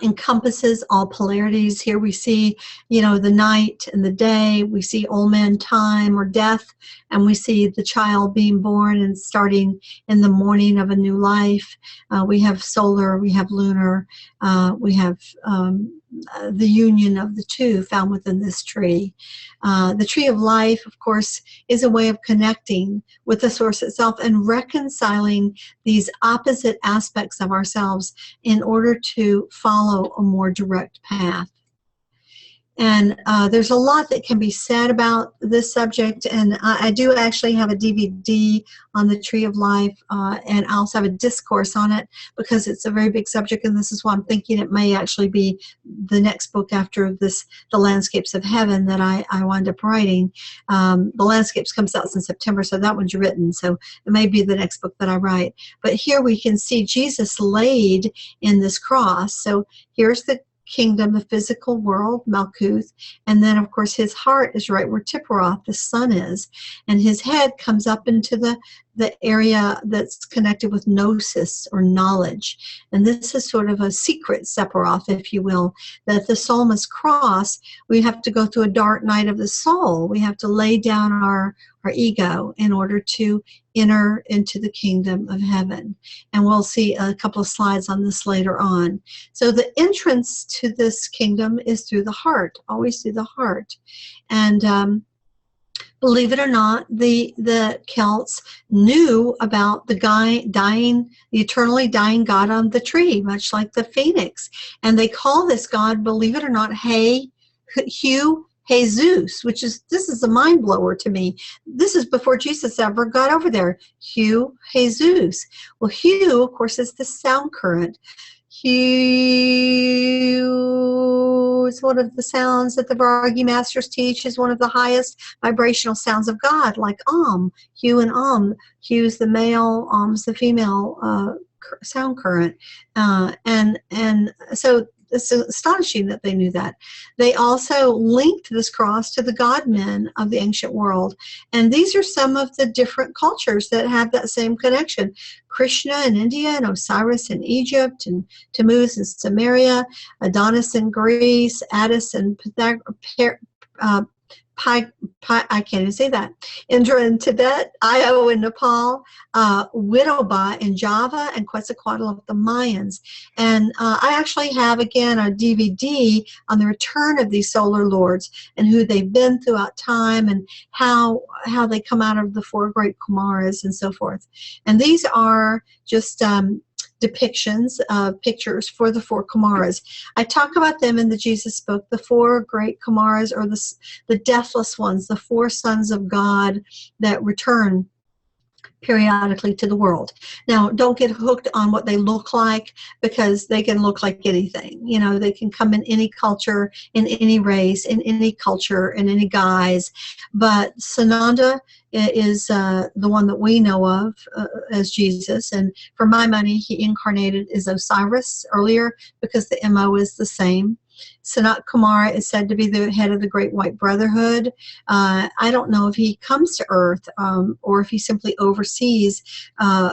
encompasses all polarities. Here we see, you know, the night and the day. We see old man time or death, and we see the child being born and starting in the morning of a new life. We have solar, we have lunar, we have the union of the two found within this tree. The tree of life, of course, is a way of connecting with the source itself and reconciling these opposite aspects of ourselves in order to follow a more direct path. And there's a lot that can be said about this subject, and I do actually have a DVD on the Tree of Life, and I also have a discourse on it because it's a very big subject, and this is why I'm thinking it may actually be the next book after this, The Landscapes of Heaven, that I wound up writing. The Landscapes comes out in September, so that one's written, so it may be the next book that I write. But here we can see Jesus laid in this cross. So here's the kingdom, the physical world, Malkuth, and then of course his heart is right where Tipperoth, the sun, is, and his head comes up into the area that's connected with gnosis or knowledge. And this is sort of a secret Sephiroth, if you will, that the soul must cross. We have to go through a dark night of the soul. We have to lay down our ego in order to enter into the kingdom of heaven. And we'll see a couple of slides on this later on. So the entrance to this kingdom is through the heart, always through the heart. And believe it or not, the Celts knew about the guy dying, the eternally dying God on the tree, much like the phoenix. And they call this God, believe it or not, Hugh Jesus, this is a mind blower to me. This is before Jesus ever got over there. Hugh Jesus. Well, Hugh, of course, is the sound current. Hugh is one of the sounds that the Varagi masters teach is one of the highest vibrational sounds of God, like Hugh and Hugh's the male, Om's the female sound current. And so it's astonishing that they knew that. They also linked this cross to the god-men of the ancient world. And these are some of the different cultures that have that same connection. Krishna in India, and Osiris in Egypt, and Tammuz in Samaria, Adonis in Greece, Attis in I can't even say that. Indra in Tibet, Io in Nepal, Widoba in Java, and Quetzalcoatl of the Mayans. And I actually have, again, a DVD on the return of these solar lords and who they've been throughout time and how they come out of the four great Kumaras and so forth. And these are just depictions of pictures for the four Kumaras. I talk about them in the Jesus book. The four great Kumaras, or the deathless ones, the four sons of God that return periodically to the world. Now, don't get hooked on what they look like, because they can look like anything. You know, they can come in any culture, in any race, in any culture, in any guise. But Sananda is the one that we know of as Jesus. And for my money, he incarnated as Osiris earlier because the MO is the same. Sanat Kumara is said to be the head of the Great White Brotherhood. I don't know if he comes to Earth or if he simply oversees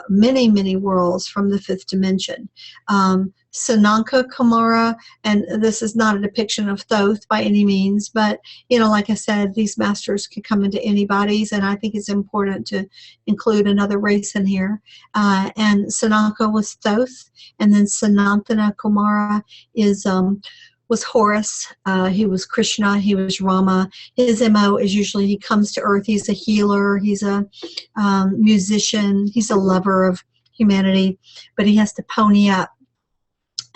many, many worlds from the fifth dimension. Sananka Kumara, and this is not a depiction of Thoth by any means, but, you know, like I said, these masters can come into anybody's, and I think it's important to include another race in here. And Sananka was Thoth, and then Sanantana Kumara was Horus. He was Krishna. He was Rama. His MO is usually he comes to Earth. He's a healer. He's a musician. He's a lover of humanity, but he has to pony up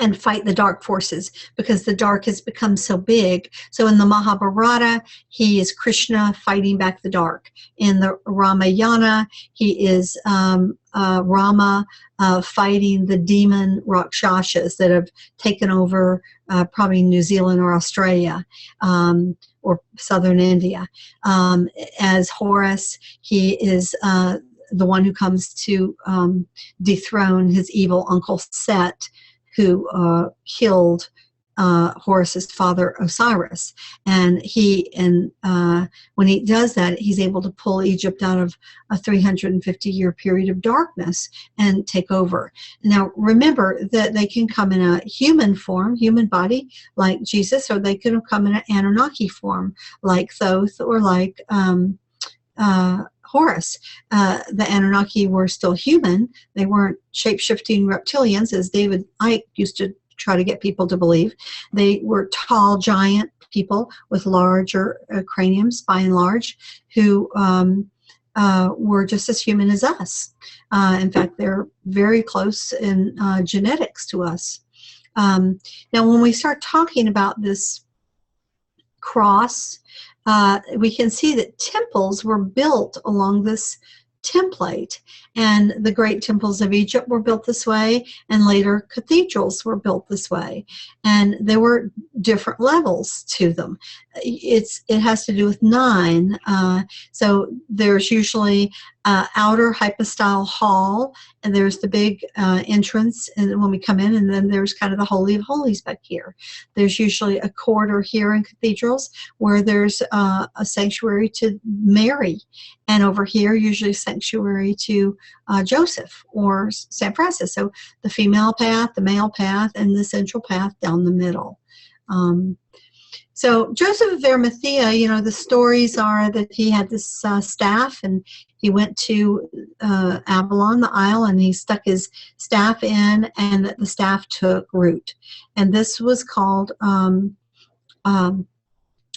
and fight the dark forces because the dark has become so big. So in the Mahabharata, he is Krishna fighting back the dark. In the Ramayana, he is Rama fighting the demon Rakshasas that have taken over probably New Zealand or Australia or southern India. As Horus, he is the one who comes to dethrone his evil uncle Set, who killed Horus's father Osiris. And when he does that, he's able to pull Egypt out of a 350-year period of darkness and take over. Now, remember that they can come in a human form, human body, like Jesus, or they could have come in an Anunnaki form, like Thoth, or like Horus. The Anunnaki were still human. They weren't shape-shifting reptilians, as David Icke used to try to get people to believe. They were tall, giant people with larger craniums, by and large, who were just as human as us. In fact, they're very close in genetics to us. Now, when we start talking about this cross, we can see that temples were built along this template, and the great temples of Egypt were built this way, and later cathedrals were built this way, and there were different levels to them. It has to do with 9, so there's usually outer hypostyle hall, and there's the big entrance and when we come in, and then there's kind of the Holy of Holies back here. There's usually a corridor here in cathedrals where there's a sanctuary to Mary, and over here usually a sanctuary to Joseph or St. Francis. So the female path, the male path, and the central path down the middle. So Joseph of Arimathea, you know, the stories are that he had this staff, and he went to Avalon, the isle, and he stuck his staff in, and the staff took root. And this was called,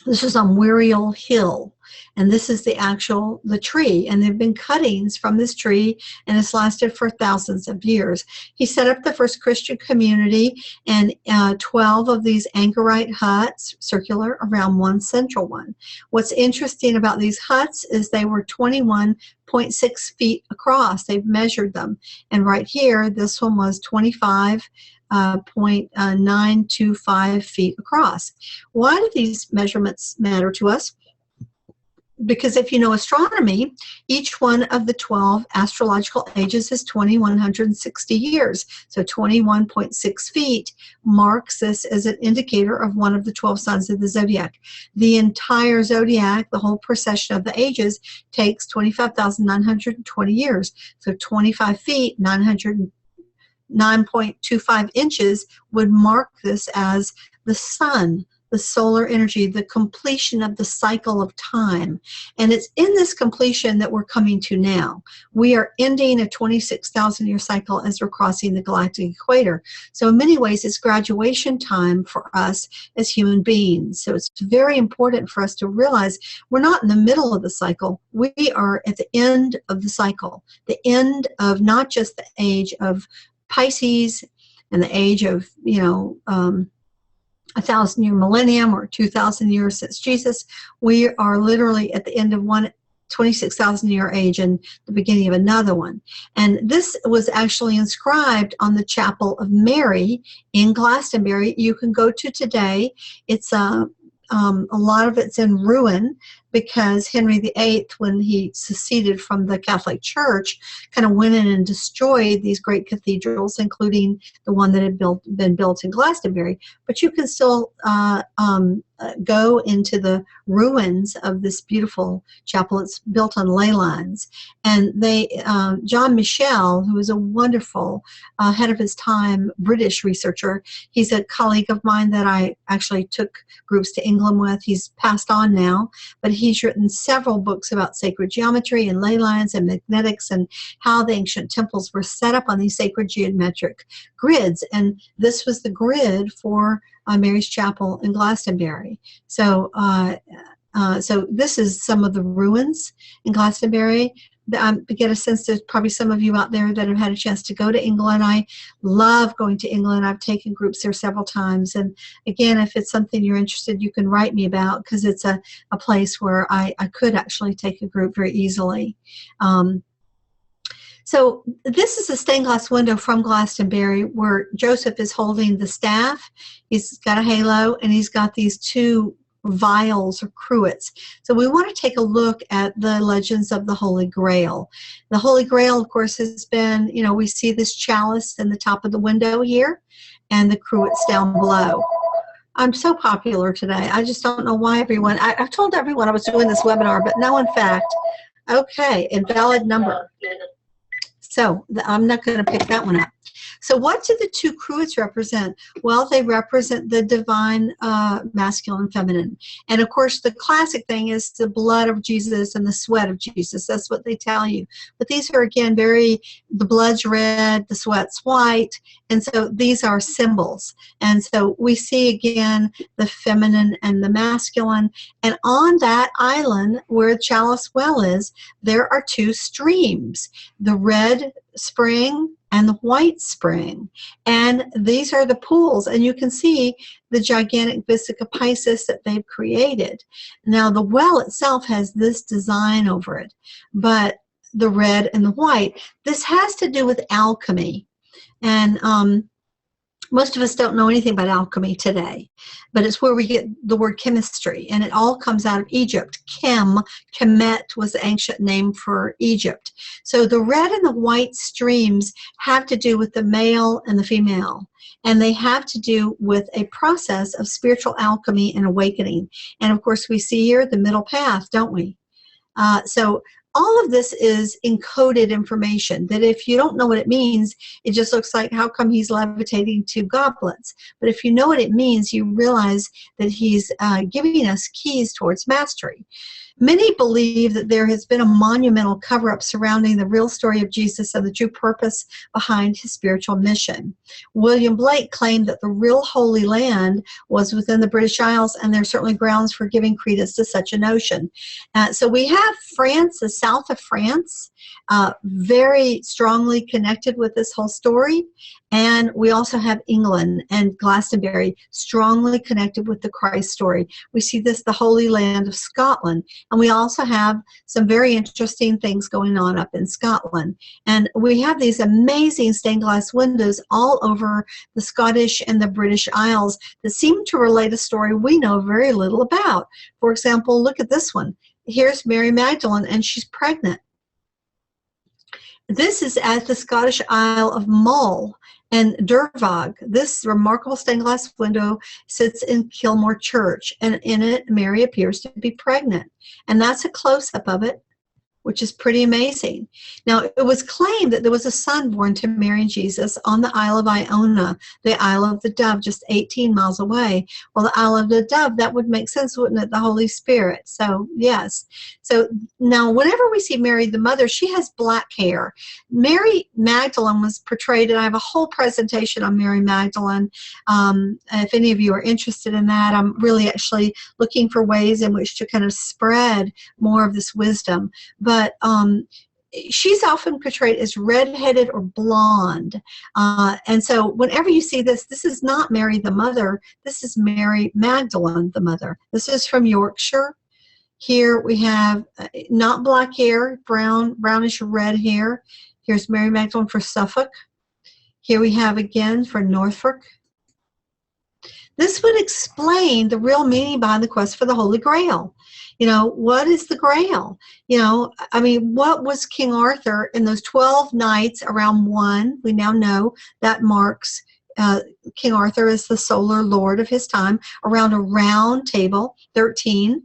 this was on Wiriel Hill. And this is the tree. And there have been cuttings from this tree, and it's lasted for thousands of years. He set up the first Christian community, and 12 of these anchorite huts, circular, around one central one. What's interesting about these huts is they were 21.6 feet across. They've measured them. And right here, this one was 25.925 feet across. Why do these measurements matter to us? Because if you know astronomy, each one of the 12 astrological ages is 2160 years. So 21.6 feet marks this as an indicator of one of the 12 signs of the zodiac. The entire zodiac, the whole procession of the ages, takes 25,920 years. So 25 feet, 9.25 inches would mark this as the sun, the solar energy, the completion of the cycle of time. And it's in this completion that we're coming to now. We are ending a 26,000-year cycle as we're crossing the galactic equator. So in many ways, it's graduation time for us as human beings. So it's very important for us to realize we're not in the middle of the cycle. We are at the end of the cycle, the end of not just the age of Pisces and the age of, 1,000-year millennium or 2,000 years since Jesus. We are literally at the end of one 26,000-year age and the beginning of another one. And this was actually inscribed on the Chapel of Mary in Glastonbury. You can go to today. It's a lot of it's in ruin because Henry VIII, when he seceded from the Catholic Church, kind of went in and destroyed these great cathedrals, including the one that had been built in Glastonbury. But you can still go into the ruins of this beautiful chapel. It's built on ley lines. And John Michel, who was a wonderful, ahead of his time, British researcher, he's a colleague of mine that I actually took groups to England with. He's passed on now, but he's written several books about sacred geometry and ley lines and magnetics and how the ancient temples were set up on these sacred geometric grids. And this was the grid for Mary's Chapel in Glastonbury. So this is some of the ruins in Glastonbury. I get a sense there's probably some of you out there that have had a chance to go to England. I love going to England. I've taken groups there several times. And again, if it's something you're interested, you can write me about, because it's a place where I could actually take a group very easily. So this is a stained glass window from Glastonbury where Joseph is holding the staff. He's got a halo, and he's got these two vials or cruets. So we want to take a look at the legends of the Holy Grail. The Holy Grail, of course, has been, we see this chalice in the top of the window here and the cruets down below. I'm so popular today. I just don't know why everyone, I've told everyone I was doing this webinar, but no, in fact, okay, invalid number. So I'm not going to pick that one up. So what do the two cruets represent? Well, they represent the divine masculine and feminine. And of course, the classic thing is the blood of Jesus and the sweat of Jesus. That's what they tell you. But these are, again, the blood's red, the sweat's white. And so these are symbols. And so we see, again, the feminine and the masculine. And on that island where Chalice Well is, there are two streams, the red spring and the white spring. And these are the pools. And you can see the gigantic Vesica Piscis that they've created. Now, the well itself has this design over it, but the red and the white, this has to do with alchemy. And Most of us don't know anything about alchemy today, but it's where we get the word chemistry, and it all comes out of Egypt. Kemet was the ancient name for Egypt. So the red and the white streams have to do with the male and the female, and they have to do with a process of spiritual alchemy and awakening. And of course, we see here the middle path, don't we? So all of this is encoded information that if you don't know what it means, it just looks like, how come he's levitating two goblets? But if you know what it means, you realize that he's giving us keys towards mastery. Many believe that there has been a monumental cover-up surrounding the real story of Jesus and the true purpose behind his spiritual mission. William Blake claimed that the real Holy Land was within the British Isles, and there are certainly grounds for giving credence to such a notion. So we have France, the south of France, very strongly connected with this whole story. And we also have England and Glastonbury strongly connected with the Christ story. We see this, the Holy Land of Scotland. And we also have some very interesting things going on up in Scotland. And we have these amazing stained glass windows all over the Scottish and the British Isles that seem to relate a story we know very little about. For example, look at this one. Here's Mary Magdalene, and she's pregnant. This is at the Scottish Isle of Mull and Dervag. This remarkable stained glass window sits in Kilmore Church, and in it, Mary appears to be pregnant. And that's a close-up of it, which is pretty amazing. Now, it was claimed that there was a son born to Mary and Jesus on the Isle of Iona, the Isle of the Dove, just 18 miles away. Well, the Isle of the Dove, that would make sense, wouldn't it? The Holy Spirit. So, yes. So, now, whenever we see Mary, the mother, she has black hair. Mary Magdalene was portrayed, and I have a whole presentation on Mary Magdalene. If any of you are interested in that, I'm really actually looking for ways in which to kind of spread more of this wisdom. But she's often portrayed as redheaded or blonde. And so whenever you see this, this is not Mary the mother. This is Mary Magdalene the mother. This is from Yorkshire. Here we have not black hair, brownish red hair. Here's Mary Magdalene for Suffolk. Here we have again for Norfolk. This would explain the real meaning behind the quest for the Holy Grail. You know, what is the Grail? You know, I mean, what was King Arthur in those 12 nights around 1? We now know that marks King Arthur as the solar lord of his time, around a round table, 13.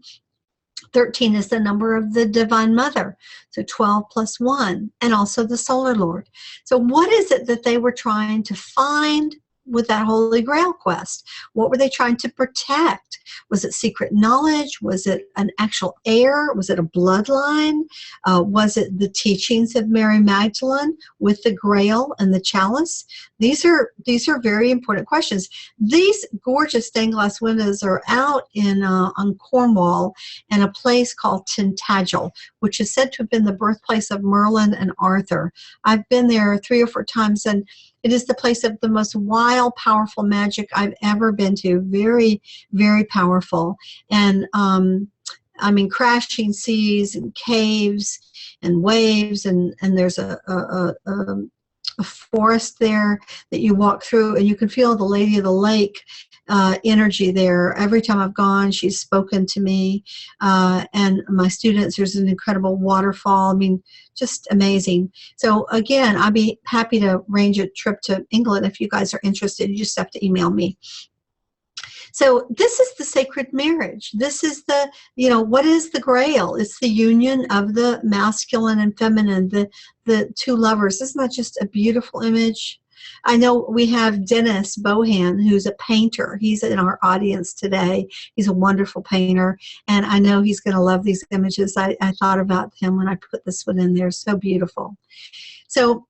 13 is the number of the Divine Mother, so 12 plus 1, and also the solar lord. So what is it that they were trying to find with that Holy Grail quest? What were they trying to protect? Was it secret knowledge? Was it an actual heir? Was it a bloodline? Was it the teachings of Mary Magdalene with the Grail and the chalice? These are very important questions. These gorgeous stained glass windows are out in on Cornwall in a place called Tintagel, which is said to have been the birthplace of Merlin and Arthur. I've been there 3 or 4 times, and it is the place of the most wild, powerful magic I've ever been to. Very, very powerful. And I mean, crashing seas and caves and waves, and there's a forest there that you walk through, and you can feel the Lady of the Lake energy there. Every time I've gone, she's spoken to me. And my students, there's an incredible waterfall. I mean, just amazing. So again, I'd be happy to arrange a trip to England if you guys are interested. You just have to email me. So this is the sacred marriage. This is the, you know, what is the Grail? It's the union of the masculine and feminine, the two lovers. Isn't that just a beautiful image? I know we have Dennis Bohan, who's a painter. He's in our audience today. He's a wonderful painter, and I know he's going to love these images. I thought about him when I put this one in there. So beautiful. So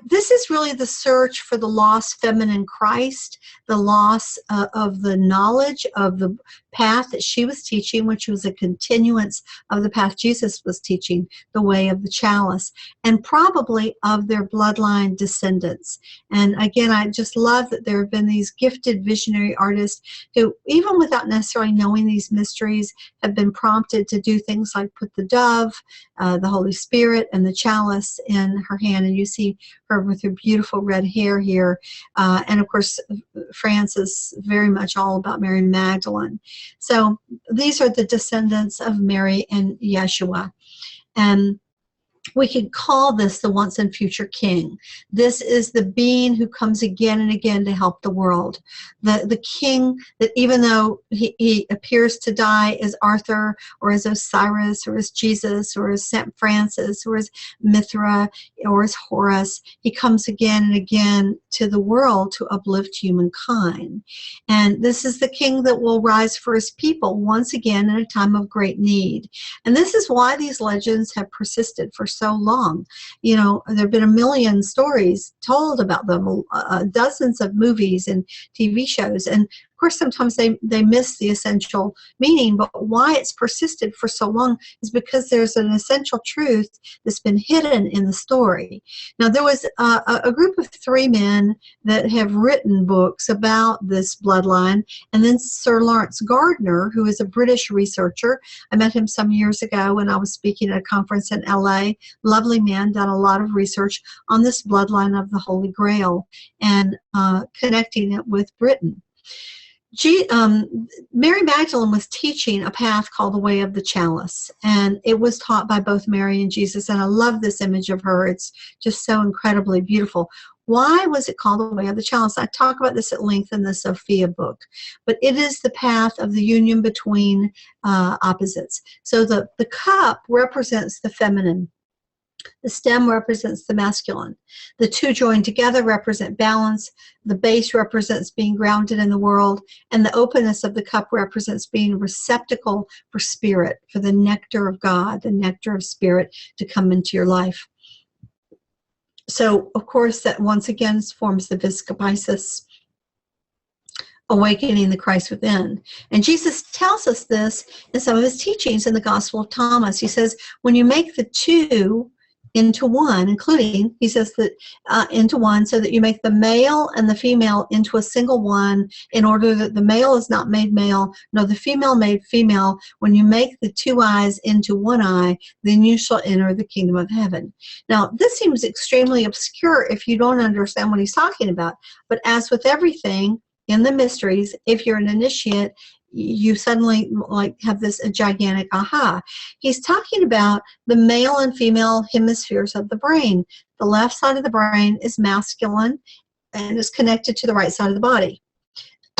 this is really the search for the lost feminine Christ, the loss of the knowledge of the path that she was teaching, which was a continuance of the path Jesus was teaching, the way of the chalice, and probably of their bloodline descendants. And again, I just love that there have been these gifted visionary artists who, even without necessarily knowing these mysteries, have been prompted to do things like put the dove, the Holy Spirit, and the chalice in her hand. And you see her with her beautiful red hair here. And of course, France is very much all about Mary Magdalene. So these are the descendants of Mary and Yeshua. And we could call this the once and future king. This is the being who comes again and again to help the world. The king that, even though he appears to die as Arthur or as Osiris or as Jesus or as St. Francis or as Mithra or as Horus, he comes again and again to the world to uplift humankind. And this is the king that will rise for his people once again in a time of great need. And this is why these legends have persisted for so long. You know, there have been a million stories told about them, dozens of movies and TV shows, and of course sometimes they miss the essential meaning, but why it's persisted for so long is because there's an essential truth that's been hidden in the story. Now, there was a group of 3 men that have written books about this bloodline, and then Sir Lawrence Gardner, who is a British researcher. I met him some years ago when I was speaking at a conference in LA. Lovely man, done a lot of research on this bloodline of the Holy Grail and connecting it with Britain. Mary Magdalene was teaching a path called the way of the chalice, and it was taught by both Mary and Jesus, and I love this image of her. It's just so incredibly beautiful. Why was it called the way of the chalice? I talk about this at length in the Sophia book, but it is the path of the union between opposites. So the cup represents the feminine. The stem represents the masculine. The 2 joined together represent balance. The base represents being grounded in the world. And the openness of the cup represents being a receptacle for spirit, for the nectar of God, the nectar of spirit to come into your life. So, of course, that once again forms the vis capitis, awakening the Christ within. And Jesus tells us this in some of his teachings in the Gospel of Thomas. He says, when you make the 2 into one, including, he says that into one, so that you make the male and the female into a single one, in order that the male is not made male, nor the female made female. When you make the 2 eyes into 1 eye, then you shall enter the kingdom of heaven. Now, this seems extremely obscure if you don't understand what he's talking about. But as with everything in the mysteries, if you're an initiate, you suddenly have this gigantic aha. He's talking about the male and female hemispheres of the brain. The left side of the brain is masculine and is connected to the right side of the body.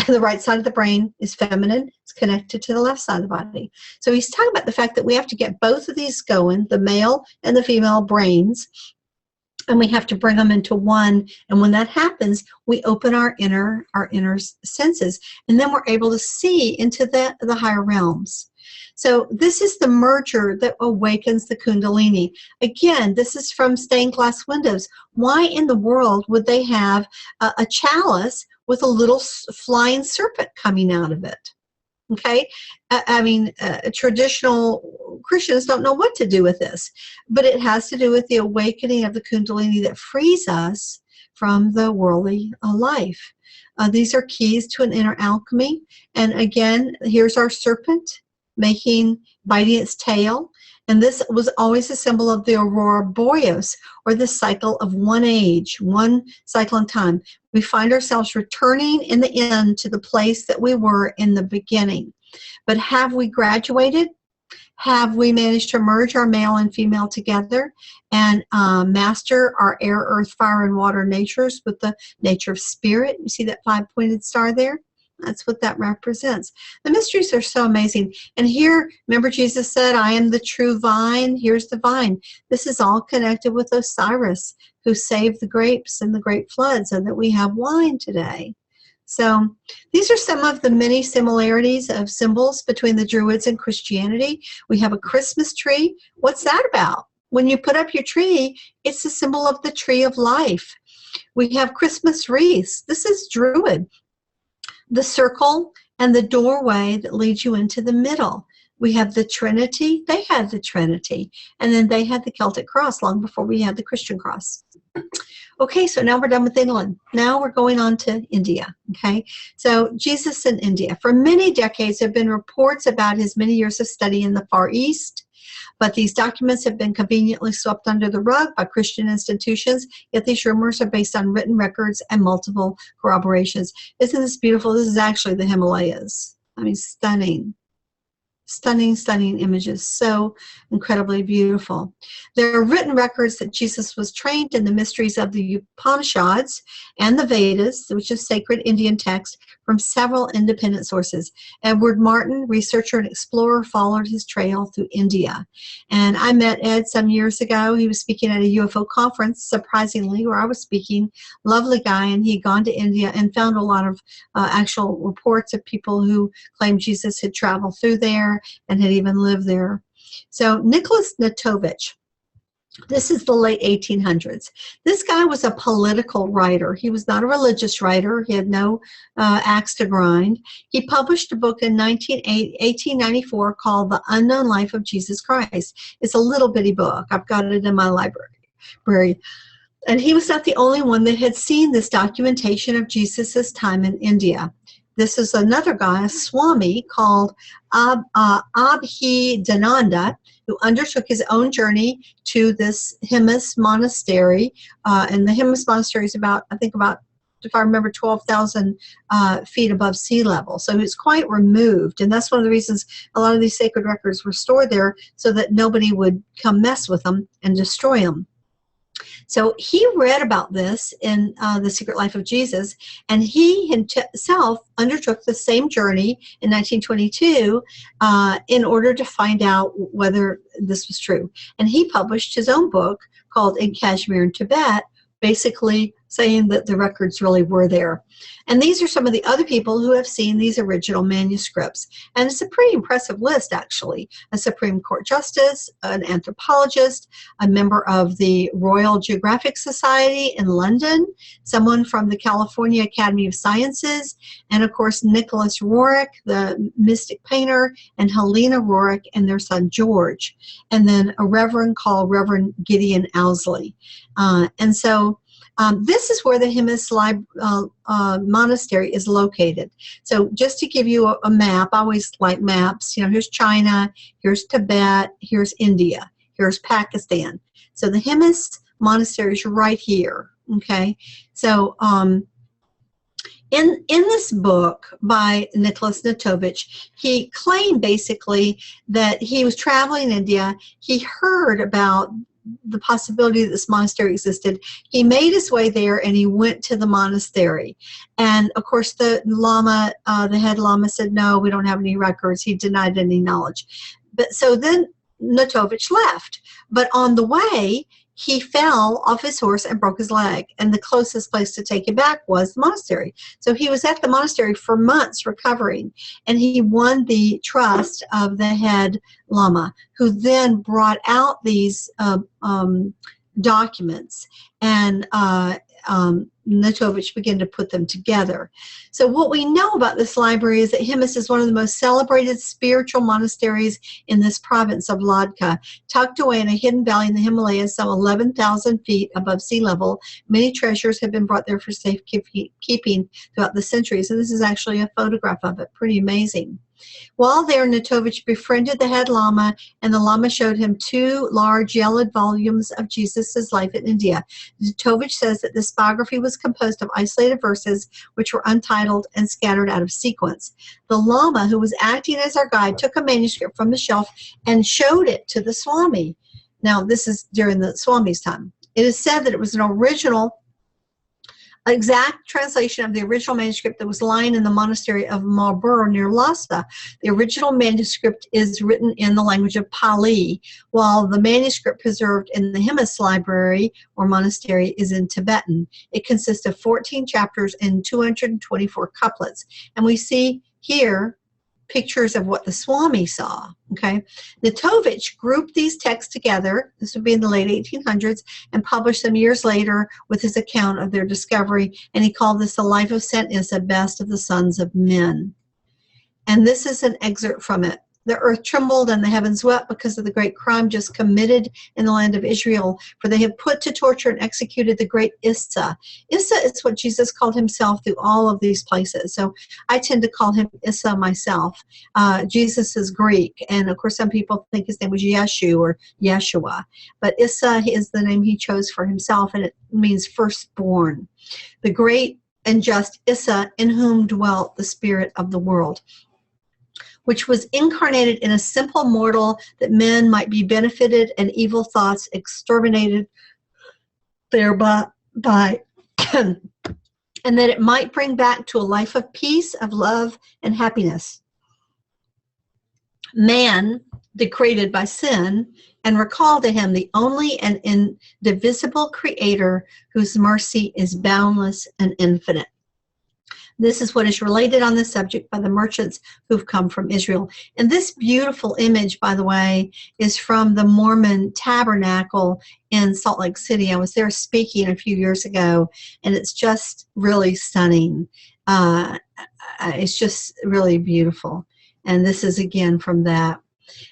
The right side of the brain is feminine. It's connected to the left side of the body. So he's talking about the fact that we have to get both of these going, the male and the female brains, and we have to bring them into one. And when that happens, we open our inner senses, and then we're able to see into the higher realms. So this is the merger that awakens the Kundalini. Again, this is from stained glass windows. Why in the world would they have a chalice with a little flying serpent coming out of it? Okay, I mean, traditional Christians don't know what to do with this, but it has to do with the awakening of the Kundalini that frees us from the worldly life. These are keys to an inner alchemy. And again, here's our serpent biting its tail. And this was always a symbol of the aurora boreas, or the cycle of one age, one cycle in time. We find ourselves returning in the end to the place that we were in the beginning. But have we graduated? Have we managed to merge our male and female together and master our air, earth, fire, and water natures with the nature of spirit? You see that 5-pointed star there? That's what that represents. The mysteries are so amazing. And here, remember Jesus said, I am the true vine. Here's the vine. This is all connected with Osiris, who saved the grapes in the great flood so that we have wine today. So these are some of the many similarities of symbols between the Druids and Christianity. We have a Christmas tree. What's that about? When you put up your tree, it's a symbol of the tree of life. We have Christmas wreaths. This is Druid. The circle and the doorway that leads you into the middle. We have the Trinity. They had the Trinity. And then they had the Celtic cross long before we had the Christian cross. Okay, so now we're done with England. Now we're going on to India, okay? So Jesus in India. For many decades, there have been reports about his many years of study in the Far East, but these documents have been conveniently swept under the rug by Christian institutions, yet these rumors are based on written records and multiple corroborations. Isn't this beautiful? This is actually the Himalayas. I mean, stunning. Stunning, stunning images, so incredibly beautiful. There are written records that Jesus was trained in the mysteries of the Upanishads and the Vedas, which is sacred Indian text, from several independent sources. Edward Martin, researcher and explorer, followed his trail through India. And I met Ed some years ago. He was speaking at a UFO conference, surprisingly, where I was speaking. Lovely guy, and he'd gone to India and found a lot of actual reports of people who claimed Jesus had traveled through there and had even lived there. So Nicholas Natovich, this is the late 1800s. This guy was a political writer. He was not a religious writer. He had no axe to grind. He published a book in 1894 called The Unknown Life of Jesus Christ. It's a little bitty book. I've got it in my library. And he was not the only one that had seen this documentation of Jesus's time in India. This is another guy, a Swami, called Abhidananda, who undertook his own journey to this Hemis monastery. And the Hemis monastery is about, I think about, if I remember, 12,000 feet above sea level. So it's quite removed. And that's one of the reasons a lot of these sacred records were stored there, so that nobody would come mess with them and destroy them. So he read about this in The Secret Life of Jesus, and he himself undertook the same journey in 1922 in order to find out whether this was true. And he published his own book called In Kashmir and Tibet, basically saying that the records really were there. And these are some of the other people who have seen these original manuscripts. And it's a pretty impressive list, actually. A Supreme Court Justice, an anthropologist, a member of the Royal Geographic Society in London, someone from the California Academy of Sciences, and of course Nicholas Roerich, the mystic painter, and Helena Roerich and their son George, and then a reverend called Reverend Gideon Owsley. This is where the Hemis monastery is located. So just to give you a map, I always like maps. You know, here's China, here's Tibet, here's India, here's Pakistan. So the Hemis monastery is right here, okay? So in this book by Nicholas Natovich, he claimed basically that he was traveling in India. He heard about the possibility that this monastery existed. He made his way there and he went to the monastery. And of course the Lama, the head Lama said, no, we don't have any records. He denied any knowledge. But so then Natovich left. But on the way, he fell off his horse and broke his leg. And the closest place to take him back was the monastery. So he was at the monastery for months recovering. And he won the trust of the head Lama, who then brought out these documents. And Natovich began to put them together. So what we know about this library is that Hemis is one of the most celebrated spiritual monasteries in this province of Ladakh. Tucked away in a hidden valley in the Himalayas, some 11,000 feet above sea level, many treasures have been brought there for safekeeping throughout the centuries. And this is actually a photograph of it. Pretty amazing. While there, Natovich befriended the head Lama, and the Lama showed him 2 large yellowed volumes of Jesus' life in India. Natovich says that this biography was composed of isolated verses which were untitled and scattered out of sequence. The Lama, who was acting as our guide, took a manuscript from the shelf and showed it to the Swami. Now, this is during the Swami's time. It is said that it was an original exact translation of the original manuscript that was lying in the monastery of Marlborough near Lhasa. The original manuscript is written in the language of Pali, while the manuscript preserved in the Hemis library or monastery is in Tibetan. It consists of 14 chapters and 224 couplets. And we see here pictures of what the Swami saw, okay? Natovich grouped these texts together, this would be in the late 1800s, and published them years later with his account of their discovery, and he called this the Life of Saint Issa, Best of the Sons of Men. And this is an excerpt from it. The earth trembled and the heavens wept because of the great crime just committed in the land of Israel, for they have put to torture and executed the great Issa. Issa is what Jesus called himself through all of these places. So I tend to call him Issa myself. Jesus is Greek, and of course some people think his name was Yeshua or Yeshua. But Issa is the name he chose for himself, and it means firstborn. The great and just Issa, in whom dwelt the spirit of the world, which was incarnated in a simple mortal, that men might be benefited and evil thoughts exterminated thereby, and that it might bring back to a life of peace, of love, and happiness man degraded by sin, and recall to him the only and indivisible creator whose mercy is boundless and infinite. This is what is related on this subject by the merchants who've come from Israel. And this beautiful image, by the way, is from the Mormon Tabernacle in Salt Lake City. I was there speaking a few years ago, and it's just really stunning. It's just really beautiful. And this is again from that.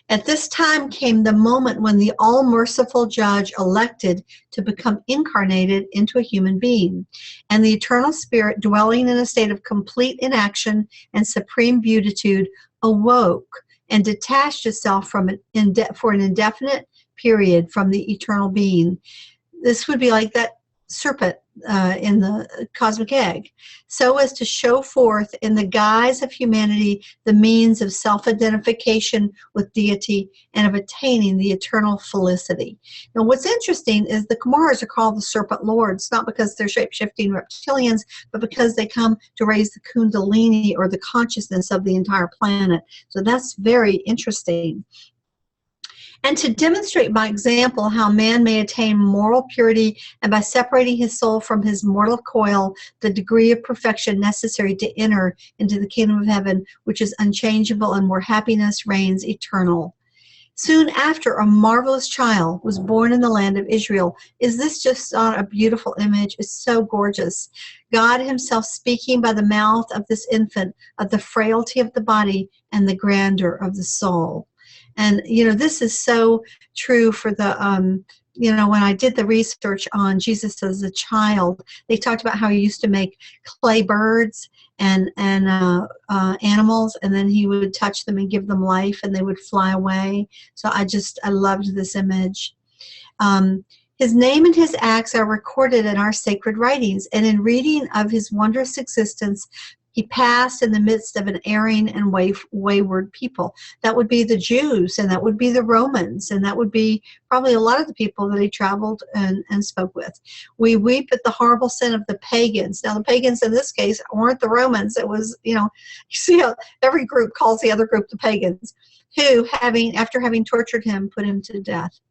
At this time came the moment when the all-merciful judge elected to become incarnated into a human being, and the eternal spirit, dwelling in a state of complete inaction and supreme beatitude, awoke and detached itself for an indefinite period from the eternal being. This would be like that serpent in the cosmic egg, so as to show forth in the guise of humanity the means of self-identification with deity and of attaining the eternal felicity. Now what's interesting is the Kumars are called the serpent lords, not because they're shape-shifting reptilians, but because they come to raise the kundalini, or the consciousness of the entire planet. So that's very interesting. And to demonstrate by example how man may attain moral purity, and by separating his soul from his mortal coil, the degree of perfection necessary to enter into the kingdom of heaven, which is unchangeable and where happiness reigns eternal. Soon after, a marvelous child was born in the land of Israel. Is this just not a beautiful image? It's so gorgeous. God himself speaking by the mouth of this infant of the frailty of the body and the grandeur of the soul. And, this is so true for the, when I did the research on Jesus as a child, they talked about how he used to make clay birds and animals, and then he would touch them and give them life, and they would fly away. So I loved this image. His name and his acts are recorded in our sacred writings, and in reading of his wondrous existence, he passed in the midst of an erring and wayward people. That would be the Jews, and that would be the Romans, and that would be probably a lot of the people that he traveled and spoke with. We weep at the horrible sin of the pagans. Now, the pagans in this case weren't the Romans. It was, you see how every group calls the other group the pagans, who, after having tortured him, put him to death.